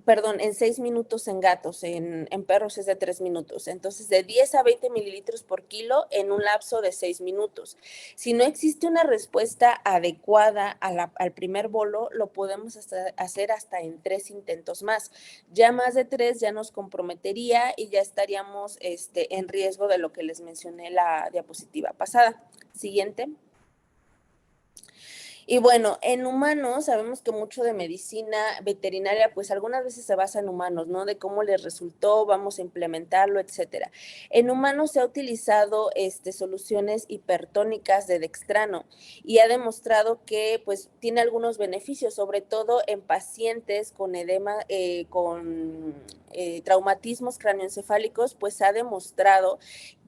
Perdón, en 6 minutos en gatos, en perros es de 3 minutos. Entonces, de 10 a 20 mililitros por kilo en un lapso de 6 minutos. Si no existe una respuesta adecuada al primer bolo, lo podemos hacer hasta en 3 intentos más. Ya más de 3 ya nos comprometería y ya estaríamos en riesgo de lo que les mencioné la diapositiva pasada. Siguiente. Y bueno, en humanos sabemos que mucho de medicina veterinaria, pues algunas veces se basa en humanos, ¿no? De cómo les resultó, vamos a implementarlo, etcétera. En humanos se ha utilizado soluciones hipertónicas de dextrano y ha demostrado que pues tiene algunos beneficios, sobre todo en pacientes con edema, traumatismos cráneoencefálicos, pues ha demostrado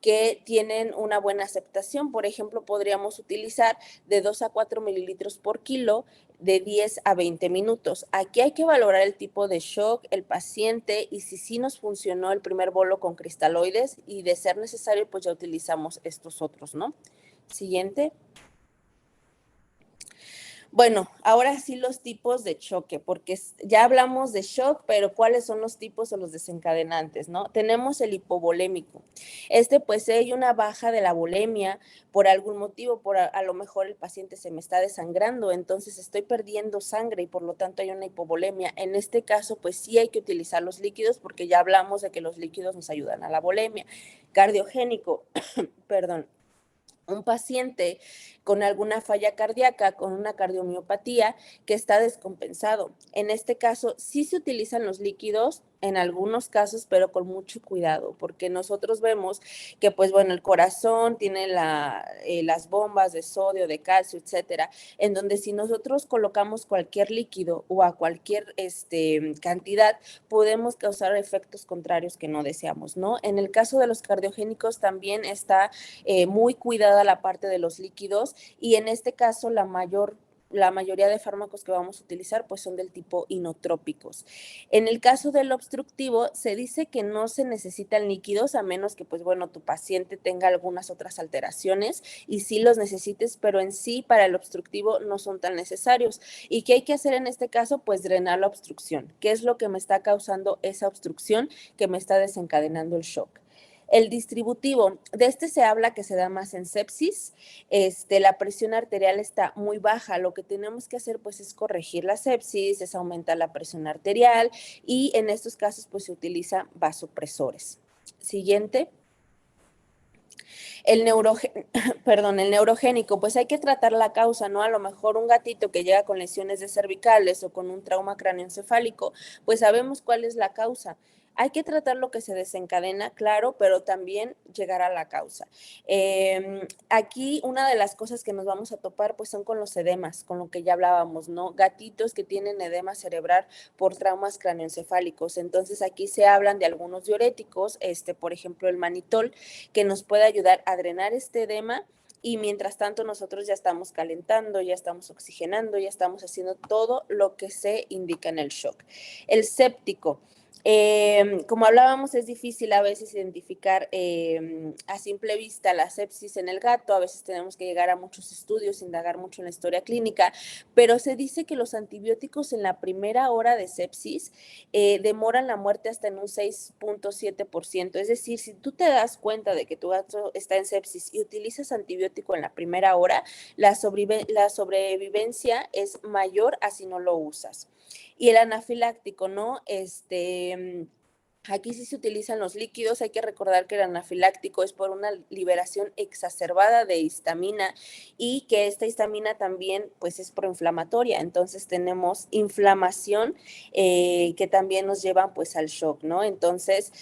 que tienen una buena aceptación. Por ejemplo, podríamos utilizar de 2 a 4 mililitros por kilo de 10 a 20 minutos. Aquí hay que valorar el tipo de shock, el paciente y si sí nos funcionó el primer bolo con cristaloides y de ser necesario, pues ya utilizamos estos otros, ¿no? Siguiente. Bueno, ahora sí los tipos de choque, porque ya hablamos de shock, pero ¿cuáles son los tipos o los desencadenantes, no? Tenemos el hipovolémico. Pues hay una baja de la volemia por algún motivo, a lo mejor el paciente se me está desangrando, entonces estoy perdiendo sangre y por lo tanto hay una hipovolemia. En este caso, pues sí hay que utilizar los líquidos porque ya hablamos de que los líquidos nos ayudan a la volemia. Cardiogénico, perdón. Un paciente con alguna falla cardíaca, con una cardiomiopatía que está descompensado. En este caso, sí se utilizan los líquidos en algunos casos, pero con mucho cuidado, porque nosotros vemos que, pues bueno, el corazón tiene las bombas de sodio, de calcio, etcétera, en donde si nosotros colocamos cualquier líquido o a cualquier cantidad, podemos causar efectos contrarios que no deseamos, ¿no? En el caso de los cardiogénicos también está muy cuidada la parte de los líquidos y en este caso la mayoría de fármacos que vamos a utilizar pues son del tipo inotrópicos. En el caso del obstructivo se dice que no se necesitan líquidos a menos que pues bueno tu paciente tenga algunas otras alteraciones y sí los necesites, pero en sí para el obstructivo no son tan necesarios. ¿Y qué hay que hacer en este caso? Pues drenar la obstrucción. ¿Qué es lo que me está causando esa obstrucción que me está desencadenando el shock? El distributivo, de se habla que se da más en sepsis, la presión arterial está muy baja, lo que tenemos que hacer pues es corregir la sepsis, es aumentar la presión arterial y en estos casos pues se utilizan vasopresores. Siguiente. El neurogénico, pues hay que tratar la causa, ¿no? A lo mejor un gatito que llega con lesiones de cervicales o con un trauma cráneoencefálico, pues sabemos cuál es la causa. Hay que tratar lo que se desencadena, claro, pero también llegar a la causa. Aquí una de las cosas que nos vamos a topar pues son con los edemas, con lo que ya hablábamos, ¿no? Gatitos que tienen edema cerebral por traumas cráneoencefálicos. Entonces aquí se hablan de algunos diuréticos, por ejemplo el manitol, que nos puede ayudar a drenar este edema y mientras tanto nosotros ya estamos calentando, ya estamos oxigenando, ya estamos haciendo todo lo que se indica en el shock. El séptico. Como hablábamos, es difícil a veces identificar a simple vista la sepsis en el gato, a veces tenemos que llegar a muchos estudios, indagar mucho en la historia clínica, pero se dice que los antibióticos en la primera hora de sepsis demoran la muerte hasta en un 6.7%, es decir, si tú te das cuenta de que tu gato está en sepsis y utilizas antibiótico en la primera hora, la sobrevivencia es mayor a si no lo usas. Y el anafiláctico, ¿no? Aquí sí se utilizan los líquidos, hay que recordar que el anafiláctico es por una liberación exacerbada de histamina y que esta histamina también pues es proinflamatoria, entonces tenemos inflamación que también nos llevan pues al shock, ¿no? Entonces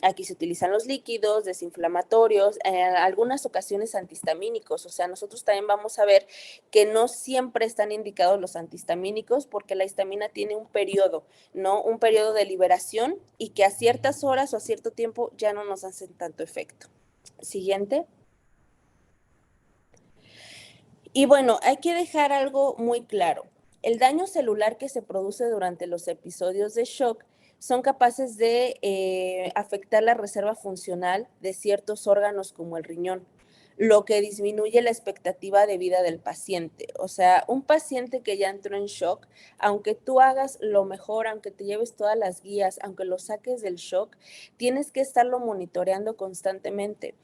aquí se utilizan los líquidos desinflamatorios, en algunas ocasiones antihistamínicos, o sea, nosotros también vamos a ver que no siempre están indicados los antihistamínicos porque la histamina tiene un periodo, ¿no? Un periodo de liberación y que a ciertas horas o a cierto tiempo ya no nos hacen tanto efecto. Siguiente. Y bueno, hay que dejar algo muy claro. El daño celular que se produce durante los episodios de shock son capaces de afectar la reserva funcional de ciertos órganos como el riñón, lo que disminuye la expectativa de vida del paciente. O sea, un paciente que ya entró en shock, aunque tú hagas lo mejor, aunque te lleves todas las guías, aunque lo saques del shock, tienes que estarlo monitoreando constantemente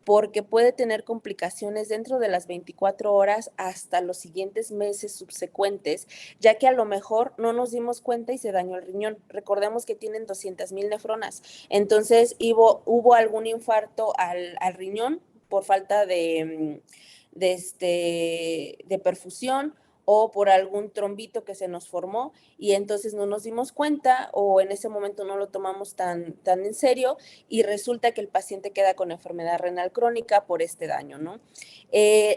porque puede tener complicaciones dentro de las 24 horas hasta los siguientes meses subsecuentes, ya que a lo mejor no nos dimos cuenta y se dañó el riñón. Recordemos que tienen 200,000 nefronas, entonces hubo algún infarto al riñón por falta de perfusión o por algún trombito que se nos formó y entonces no nos dimos cuenta o en ese momento no lo tomamos tan en serio y resulta que el paciente queda con enfermedad renal crónica por este daño, ¿no?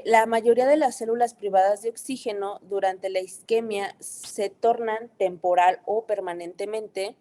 La mayoría de las células privadas de oxígeno durante la isquemia se tornan temporal o permanentemente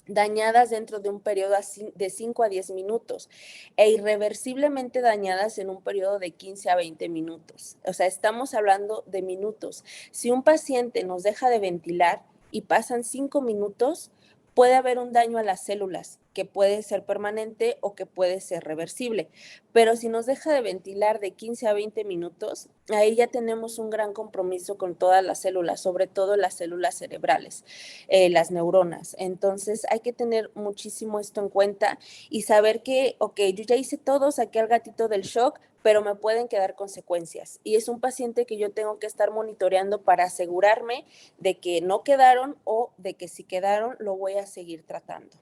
dañadas dentro de un periodo de 5 a 10 minutos e irreversiblemente dañadas en un periodo de 15 a 20 minutos. O sea, estamos hablando de minutos. Si un paciente nos deja de ventilar y pasan 5 minutos, puede haber un daño a las células que puede ser permanente o que puede ser reversible. Pero si nos deja de ventilar de 15 a 20 minutos, ahí ya tenemos un gran compromiso con todas las células, sobre todo las células cerebrales, las neuronas. Entonces hay que tener muchísimo esto en cuenta y saber que, ok, yo ya hice todo, saqué al gatito del shock, pero me pueden quedar consecuencias. Y es un paciente que yo tengo que estar monitoreando para asegurarme de que no quedaron o de que si quedaron, lo voy a seguir tratando.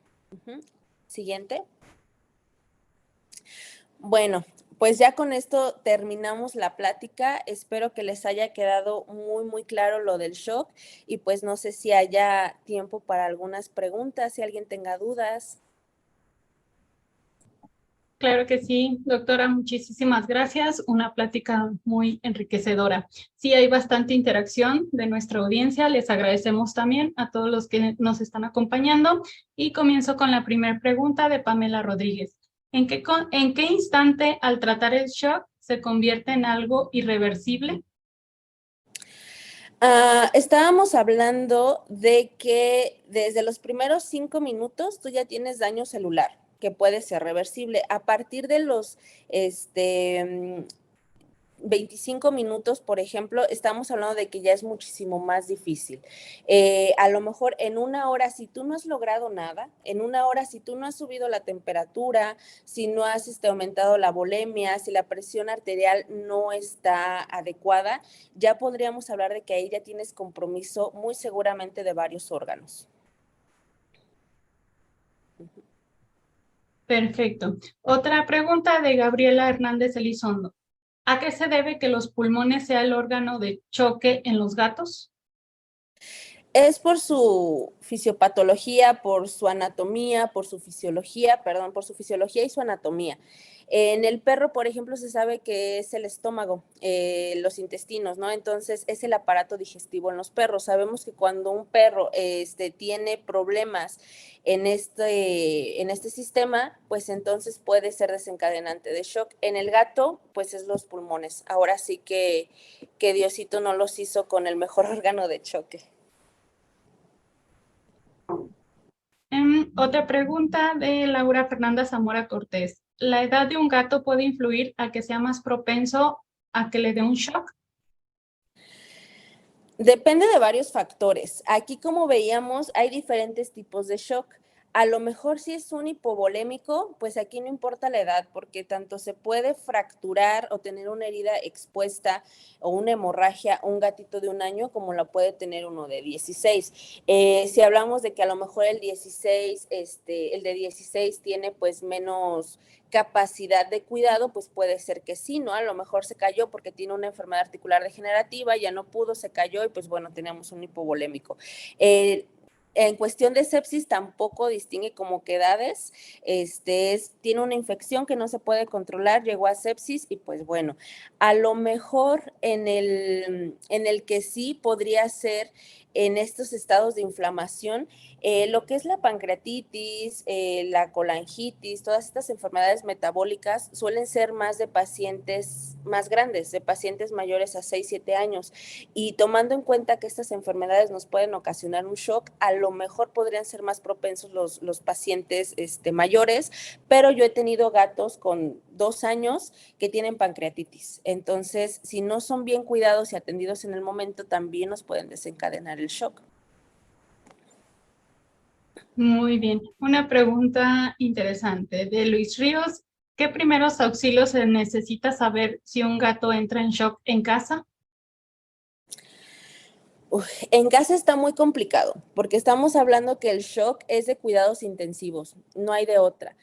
Siguiente. Bueno, pues ya con esto terminamos la plática. Espero que les haya quedado muy claro lo del shock y pues no sé si haya tiempo para algunas preguntas, si alguien tenga dudas. Claro que sí, doctora, muchísimas gracias. Una plática muy enriquecedora. Sí, hay bastante interacción de nuestra audiencia. Les agradecemos también a todos los que nos están acompañando. Y comienzo con la primera pregunta de Pamela Rodríguez. ¿En qué instante al tratar el shock se convierte en algo irreversible? Estábamos hablando de que desde los primeros 5 minutos tú ya tienes daño celular, que puede ser reversible. A partir de los 25 minutos, por ejemplo, estamos hablando de que ya es muchísimo más difícil. A lo mejor en una hora, si tú no has logrado nada, en una hora, si tú no has subido la temperatura, si no has aumentado la volemia, si la presión arterial no está adecuada, ya podríamos hablar de que ahí ya tienes compromiso muy seguramente de varios órganos. Perfecto. Otra pregunta de Gabriela Hernández Elizondo. ¿A qué se debe que los pulmones sea el órgano de choque en los gatos? Es por su fisiopatología, por su anatomía, por su fisiología y su anatomía. En el perro, por ejemplo, se sabe que es el estómago, los intestinos, ¿no? Entonces, es el aparato digestivo en los perros. Sabemos que cuando un perro tiene problemas en este sistema, pues entonces puede ser desencadenante de shock. En el gato, pues es los pulmones. Ahora sí que Diosito no los hizo con el mejor órgano de choque. Otra pregunta de Laura Fernanda Zamora Cortés. ¿La edad de un gato puede influir a que sea más propenso a que le dé un shock? Depende de varios factores. Aquí, como veíamos, hay diferentes tipos de shock. A lo mejor si es un hipovolémico, pues aquí no importa la edad, porque tanto se puede fracturar o tener una herida expuesta o una hemorragia un gatito de 1 año como la puede tener uno de 16. Si hablamos de que a lo mejor el de 16 tiene pues menos capacidad de cuidado, pues puede ser que sí, ¿no? A lo mejor se cayó porque tiene una enfermedad articular degenerativa, ya no pudo, se cayó y pues bueno, tenemos un hipovolémico. En cuestión de sepsis tampoco distingue como que edades, tiene una infección que no se puede controlar, llegó a sepsis y pues bueno, a lo mejor en el que sí podría ser en estos estados de inflamación, lo que es la pancreatitis, la colangitis, todas estas enfermedades metabólicas suelen ser más de pacientes más grandes, de pacientes mayores a 6, 7 años. Y tomando en cuenta que estas enfermedades nos pueden ocasionar un shock, a lo mejor podrían ser más propensos los pacientes mayores, pero yo he tenido gatos con 2 años que tienen pancreatitis. Entonces, si no son bien cuidados y atendidos en el momento, también nos pueden desencadenar el shock. Muy bien. Una pregunta interesante de Luis Ríos. ¿Qué primeros auxilios se necesita saber si un gato entra en shock en casa? En casa está muy complicado, porque estamos hablando que el shock es de cuidados intensivos, no hay de otra.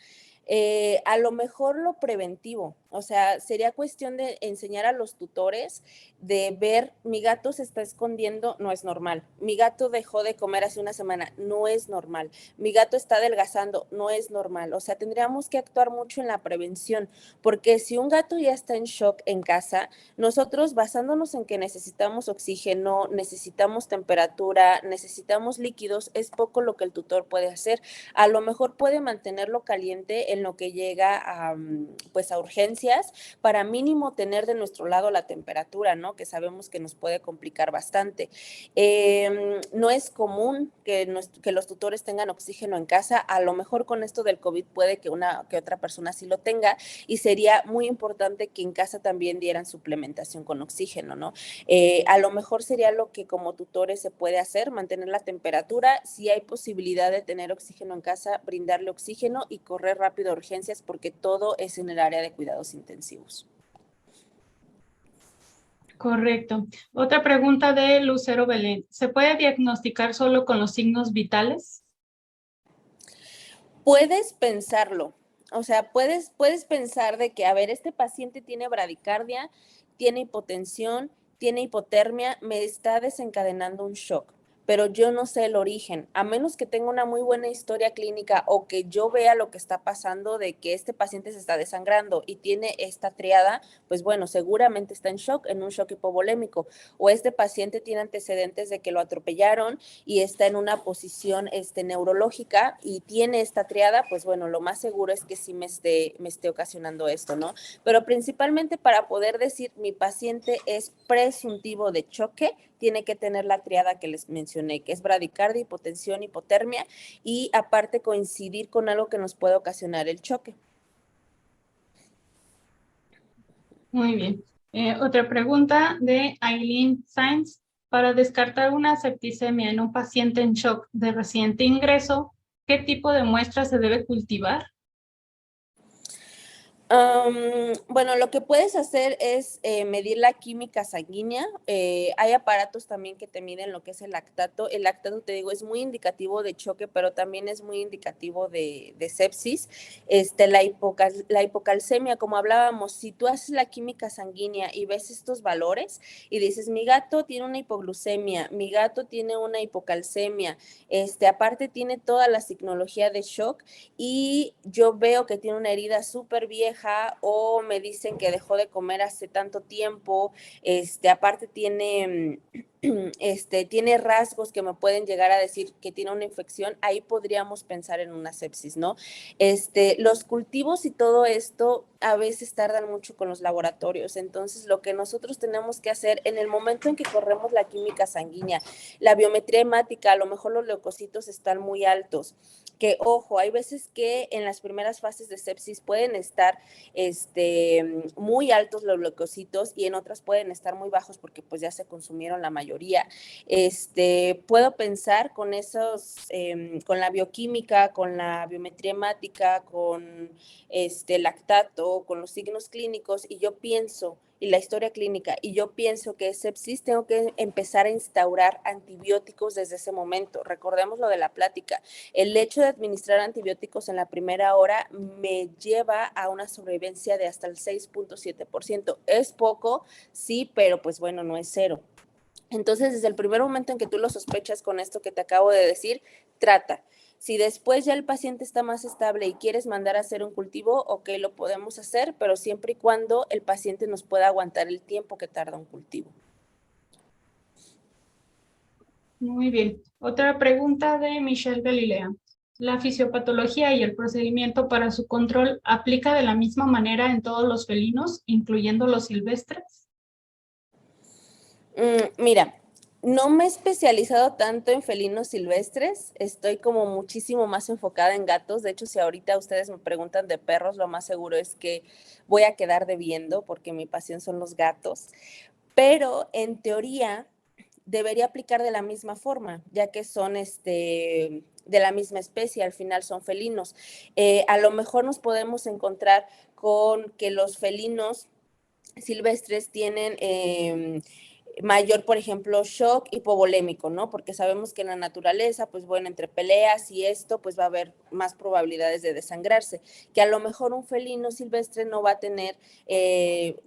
A lo mejor lo preventivo, o sea, sería cuestión de enseñar a los tutores de ver, mi gato se está escondiendo, no es normal, mi gato dejó de comer hace 1 semana, no es normal, mi gato está adelgazando, no es normal, o sea, tendríamos que actuar mucho en la prevención, porque si un gato ya está en shock en casa, nosotros basándonos en que necesitamos oxígeno, necesitamos temperatura, necesitamos líquidos, es poco lo que el tutor puede hacer. A lo mejor puede mantenerlo caliente en lo que llega pues a urgencias para mínimo tener de nuestro lado la temperatura, ¿no? Que sabemos que nos puede complicar bastante. No es común que los tutores tengan oxígeno en casa, a lo mejor con esto del COVID puede que que otra persona sí lo tenga y sería muy importante que en casa también dieran suplementación con oxígeno, ¿no? A lo mejor sería lo que como tutores se puede hacer, mantener la temperatura, si hay posibilidad de tener oxígeno en casa, brindarle oxígeno y correr rápido a urgencias porque todo es en el área de cuidados intensivos. Correcto. Otra pregunta de Lucero Belén. ¿Se puede diagnosticar solo con los signos vitales? Puedes pensarlo, o sea, puedes pensar de que, a ver, este paciente tiene bradicardia, tiene hipotensión, tiene hipotermia, me está desencadenando un shock, pero yo no sé el origen, a menos que tenga una muy buena historia clínica o que yo vea lo que está pasando de que este paciente se está desangrando y tiene esta triada, pues bueno, seguramente está en shock, en un shock hipovolémico, o este paciente tiene antecedentes de que lo atropellaron y está en una posición neurológica y tiene esta triada, pues bueno, lo más seguro es que sí me esté ocasionando esto, ¿no? Pero principalmente para poder decir mi paciente es presuntivo de choque, tiene que tener la triada que les mencioné, que es bradicardia, hipotensión, hipotermia y aparte coincidir con algo que nos puede ocasionar el choque. Muy bien. Otra pregunta de Aileen Sainz. Para descartar una septicemia en un paciente en shock de reciente ingreso, ¿qué tipo de muestra se debe cultivar? Bueno, lo que puedes hacer es medir la química sanguínea. Hay aparatos también que te miden lo que es el lactato. El lactato, te digo, es muy indicativo de choque, pero también es muy indicativo de sepsis. La hipocalcemia, como hablábamos, si tú haces la química sanguínea y ves estos valores y dices, mi gato tiene una hipoglucemia, mi gato tiene una hipocalcemia, aparte tiene toda la signología de shock y yo veo que tiene una herida súper vieja o me dicen que dejó de comer hace tanto tiempo, aparte tiene, tiene rasgos que me pueden llegar a decir que tiene una infección, ahí podríamos pensar en una sepsis, ¿no? Los cultivos y todo esto a veces tardan mucho con los laboratorios, entonces lo que nosotros tenemos que hacer en el momento en que corremos la química sanguínea, la biometría hemática, a lo mejor los leucocitos están muy altos, que ojo, hay veces que en las primeras fases de sepsis pueden estar muy altos los leucocitos y en otras pueden estar muy bajos porque pues ya se consumieron la mayoría. Puedo pensar con con la bioquímica, con la biometría hemática, con lactato, con los signos clínicos y yo pienso y la historia clínica, y yo pienso que es sepsis, tengo que empezar a instaurar antibióticos desde ese momento. Recordemos lo de la plática. El hecho de administrar antibióticos en la primera hora me lleva a una sobrevivencia de hasta el 6.7%. Es poco, sí, pero pues bueno, no es cero. Entonces, desde el primer momento en que tú lo sospechas con esto que te acabo de decir, trata. Si después ya el paciente está más estable y quieres mandar a hacer un cultivo, ok, lo podemos hacer, pero siempre y cuando el paciente nos pueda aguantar el tiempo que tarda un cultivo. Muy bien. Otra pregunta de Michelle Galilea. ¿La fisiopatología y el procedimiento para su control aplica de la misma manera en todos los felinos, incluyendo los silvestres? Mira, no me he especializado tanto en felinos silvestres, estoy como muchísimo más enfocada en gatos. De hecho, si ahorita ustedes me preguntan de perros, lo más seguro es que voy a quedar debiendo porque mi pasión son los gatos. Pero en teoría debería aplicar de la misma forma, ya que son de la misma especie, al final son felinos. A lo mejor nos podemos encontrar con que los felinos silvestres tienen mayor, por ejemplo, shock hipovolémico, ¿no? Porque sabemos que en la naturaleza, pues bueno, entre peleas y esto, pues va a haber más probabilidades de desangrarse, que a lo mejor un felino silvestre no va a tener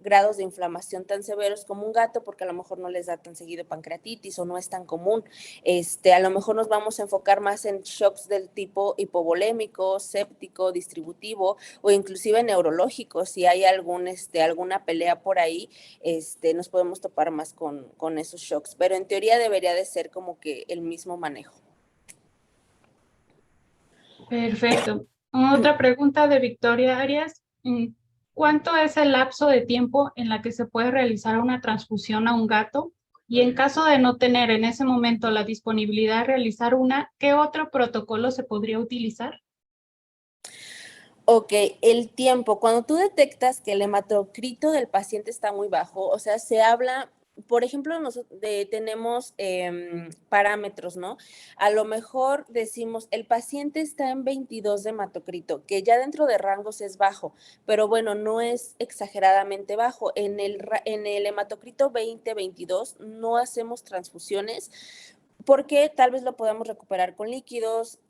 grados de inflamación tan severos como un gato, porque a lo mejor no les da tan seguido pancreatitis o no es tan común. A lo mejor nos vamos a enfocar más en shocks del tipo hipovolémico, séptico, distributivo o inclusive neurológico. Si hay alguna pelea por ahí, nos podemos topar más con esos shocks, pero en teoría debería de ser como que el mismo manejo. Perfecto. Otra pregunta de Victoria Arias. ¿Cuánto es el lapso de tiempo en la que se puede realizar una transfusión a un gato? Y en caso de no tener en ese momento la disponibilidad de realizar una, ¿qué otro protocolo se podría utilizar? Ok, el tiempo. Cuando tú detectas que el hematocrito del paciente está muy bajo, o sea, se habla, por ejemplo, tenemos parámetros, ¿no? A lo mejor decimos, el paciente está en 22 de hematocrito, que ya dentro de rangos es bajo, pero bueno, no es exageradamente bajo. En el hematocrito 20, 22 no hacemos transfusiones porque tal vez lo podamos recuperar con líquidos,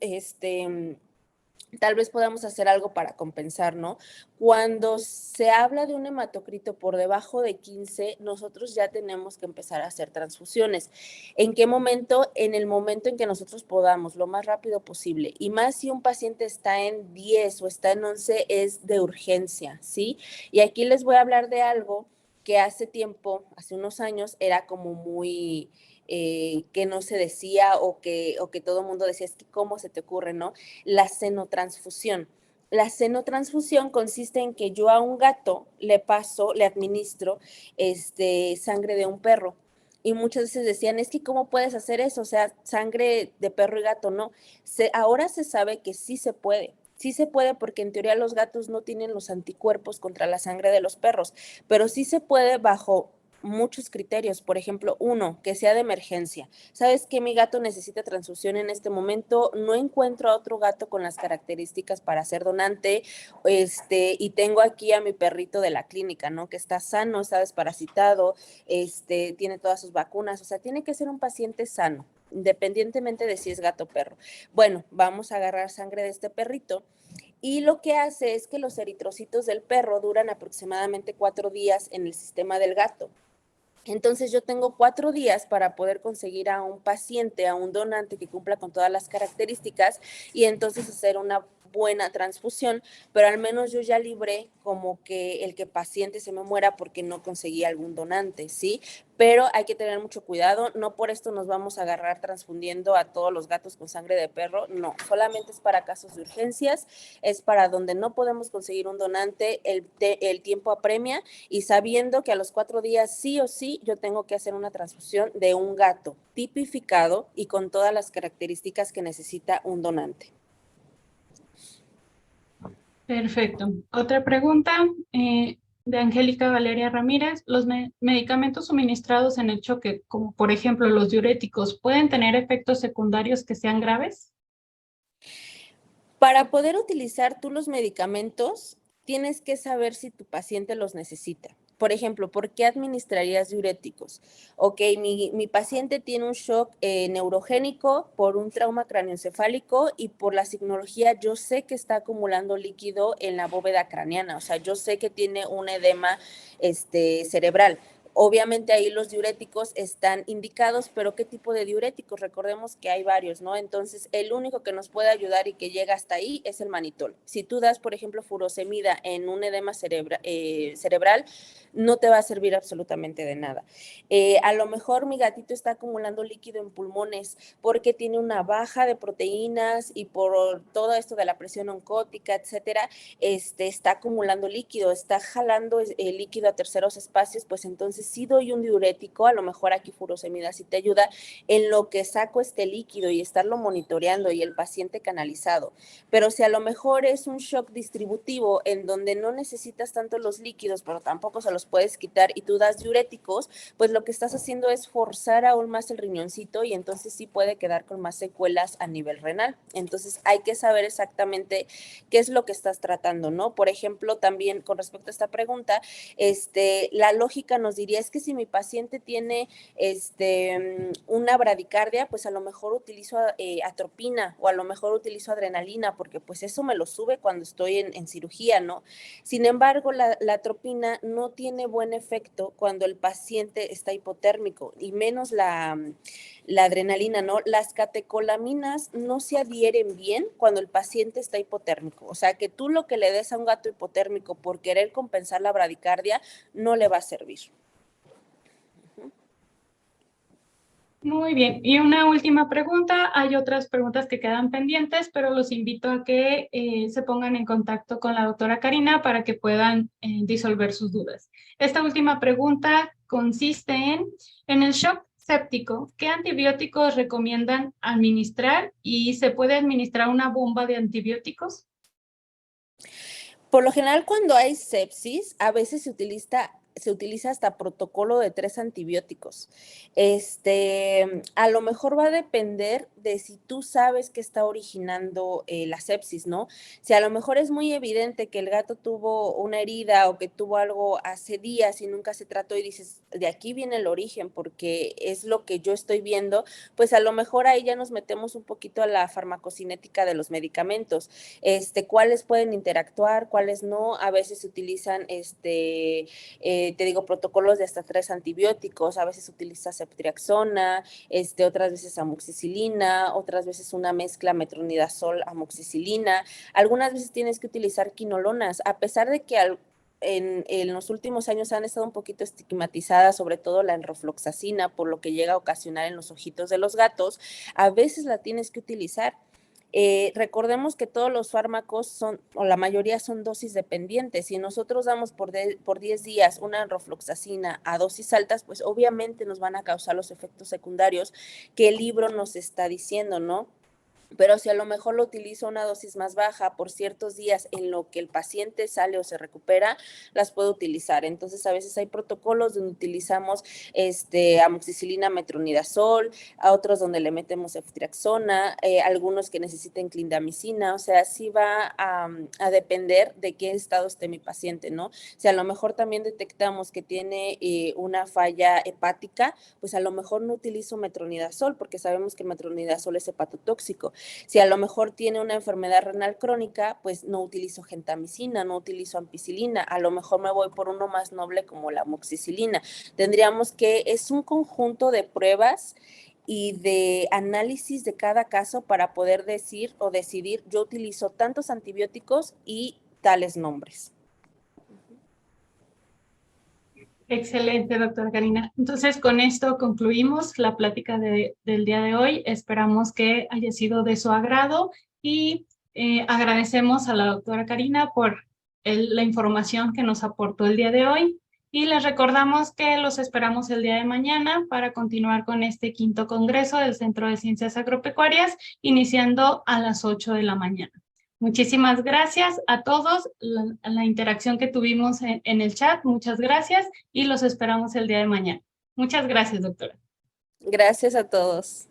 tal vez podamos hacer algo para compensar, ¿no? Cuando se habla de un hematocrito por debajo de 15, nosotros ya tenemos que empezar a hacer transfusiones. ¿En qué momento? En el momento en que nosotros podamos, lo más rápido posible. Y más si un paciente está en 10 o está en 11, es de urgencia, ¿sí? Y aquí les voy a hablar de algo que hace tiempo, hace unos años, era como muy... que no se decía o que todo el mundo decía, es que cómo se te ocurre, ¿no? La xenotransfusión. La xenotransfusión consiste en que yo a un gato le administro sangre de un perro. Y muchas veces decían, es que ¿cómo puedes hacer eso? O sea, sangre de perro y gato, no. Ahora se sabe que sí se puede. Sí se puede porque en teoría los gatos no tienen los anticuerpos contra la sangre de los perros, pero sí se puede bajo muchos criterios. Por ejemplo, uno, que sea de emergencia. ¿Sabes que mi gato necesita transfusión en este momento? No encuentro a otro gato con las características para ser donante, y tengo aquí a mi perrito de la clínica, ¿no? Que está sano, está desparasitado, tiene todas sus vacunas, o sea, tiene que ser un paciente sano, independientemente de si es gato o perro. Bueno, vamos a agarrar sangre de este perrito. Y lo que hace es que los eritrocitos del perro duran aproximadamente 4 días en el sistema del gato. Entonces yo tengo 4 días para poder conseguir a un paciente, a un donante que cumpla con todas las características y entonces hacer una buena transfusión, pero al menos yo ya libré como que el que paciente se me muera porque no conseguí algún donante, ¿sí? Pero hay que tener mucho cuidado, no por esto nos vamos a agarrar transfundiendo a todos los gatos con sangre de perro, no, solamente es para casos de urgencias, es para donde no podemos conseguir un donante, el tiempo apremia y sabiendo que a los 4 días sí o sí yo tengo que hacer una transfusión de un gato tipificado y con todas las características que necesita un donante. Perfecto. Otra pregunta de Angélica Valeria Ramírez. ¿Los medicamentos suministrados en el choque, como por ejemplo los diuréticos, pueden tener efectos secundarios que sean graves? Para poder utilizar tú los medicamentos, tienes que saber si tu paciente los necesita. Por ejemplo, ¿por qué administrarías diuréticos? Ok, mi paciente tiene un shock neurogénico por un trauma craneoencefálico y por la signología yo sé que está acumulando líquido en la bóveda craneana, o sea, yo sé que tiene un edema cerebral. Obviamente ahí los diuréticos están indicados, pero ¿qué tipo de diuréticos? Recordemos que hay varios, ¿no? Entonces, el único que nos puede ayudar y que llega hasta ahí es el manitol. Si tú das, por ejemplo, furosemida en un edema cerebral, no te va a servir absolutamente de nada. A lo mejor mi gatito está acumulando líquido en pulmones porque tiene una baja de proteínas y por todo esto de la presión oncótica, etcétera, está acumulando líquido, está jalando el líquido a terceros espacios, pues entonces sí doy un diurético, a lo mejor aquí furosemida sí te ayuda, en lo que saco este líquido y estarlo monitoreando y el paciente canalizado. Pero si a lo mejor es un shock distributivo en donde no necesitas tanto los líquidos, pero tampoco se los puedes quitar y tú das diuréticos, pues lo que estás haciendo es forzar aún más el riñoncito y entonces sí puede quedar con más secuelas a nivel renal. Entonces hay que saber exactamente qué es lo que estás tratando, ¿no? Por ejemplo, también con respecto a esta pregunta, la lógica nos diría es que si mi paciente tiene una bradicardia, pues a lo mejor utilizo atropina o a lo mejor utilizo adrenalina, porque pues eso me lo sube cuando estoy en cirugía, ¿no? Sin embargo, la atropina no tiene buen efecto cuando el paciente está hipotérmico y menos la adrenalina, ¿no? Las catecolaminas no se adhieren bien cuando el paciente está hipotérmico. O sea, que tú lo que le des a un gato hipotérmico por querer compensar la bradicardia no le va a servir. Muy bien. Y una última pregunta. Hay otras preguntas que quedan pendientes, pero los invito a que se pongan en contacto con la doctora Karina para que puedan disolver sus dudas. Esta última pregunta consiste en el shock séptico, ¿qué antibióticos recomiendan administrar y se puede administrar una bomba de antibióticos? Por lo general, cuando hay sepsis, a veces se utiliza hasta protocolo de 3 antibióticos. A lo mejor va a depender de si tú sabes qué está originando la sepsis, ¿no? Si a lo mejor es muy evidente que el gato tuvo una herida o que tuvo algo hace días y nunca se trató y dices, de aquí viene el origen porque es lo que yo estoy viendo, pues a lo mejor ahí ya nos metemos un poquito a la farmacocinética de los medicamentos. Cuáles pueden interactuar, cuáles no. A veces se utilizan, te digo, protocolos de hasta 3 antibióticos, a veces se utiliza ceftriaxona, otras veces amoxicilina, otras veces una mezcla metronidazol, amoxicilina. Algunas veces tienes que utilizar quinolonas, a pesar de que en los últimos años han estado un poquito estigmatizadas, sobre todo la enrofloxacina, por lo que llega a ocasionar en los ojitos de los gatos, a veces la tienes que utilizar. Recordemos que todos los fármacos son, o la mayoría son dosis dependientes. Si nosotros damos por 10 días una enrofloxacina a dosis altas, pues obviamente nos van a causar los efectos secundarios que el libro nos está diciendo, ¿no? Pero si a lo mejor lo utilizo a una dosis más baja por ciertos días en lo que el paciente sale o se recupera, las puedo utilizar. Entonces, a veces hay protocolos donde utilizamos amoxicilina, metronidazol, a otros donde le metemos ceftriaxona, algunos que necesiten clindamicina. O sea, sí va a depender de qué estado esté mi paciente, ¿no? Si a lo mejor también detectamos que tiene una falla hepática, pues a lo mejor no utilizo metronidazol porque sabemos que el metronidazol es hepatotóxico. Si a lo mejor tiene una enfermedad renal crónica, pues no utilizo gentamicina, no utilizo ampicilina, a lo mejor me voy por uno más noble como la amoxicilina. Tendríamos que, es un conjunto de pruebas y de análisis de cada caso para poder decir o decidir, yo utilizo tantos antibióticos y tales nombres. Excelente, doctora Karina. Entonces, con esto concluimos la plática del día de hoy. Esperamos que haya sido de su agrado y agradecemos a la doctora Karina por la información que nos aportó el día de hoy y les recordamos que los esperamos el día de mañana para continuar con este 5º Congreso del Centro de Ciencias Agropecuarias, iniciando a las 8 de la mañana. Muchísimas gracias a todos, la interacción que tuvimos en el chat, muchas gracias y los esperamos el día de mañana. Muchas gracias, doctora. Gracias a todos.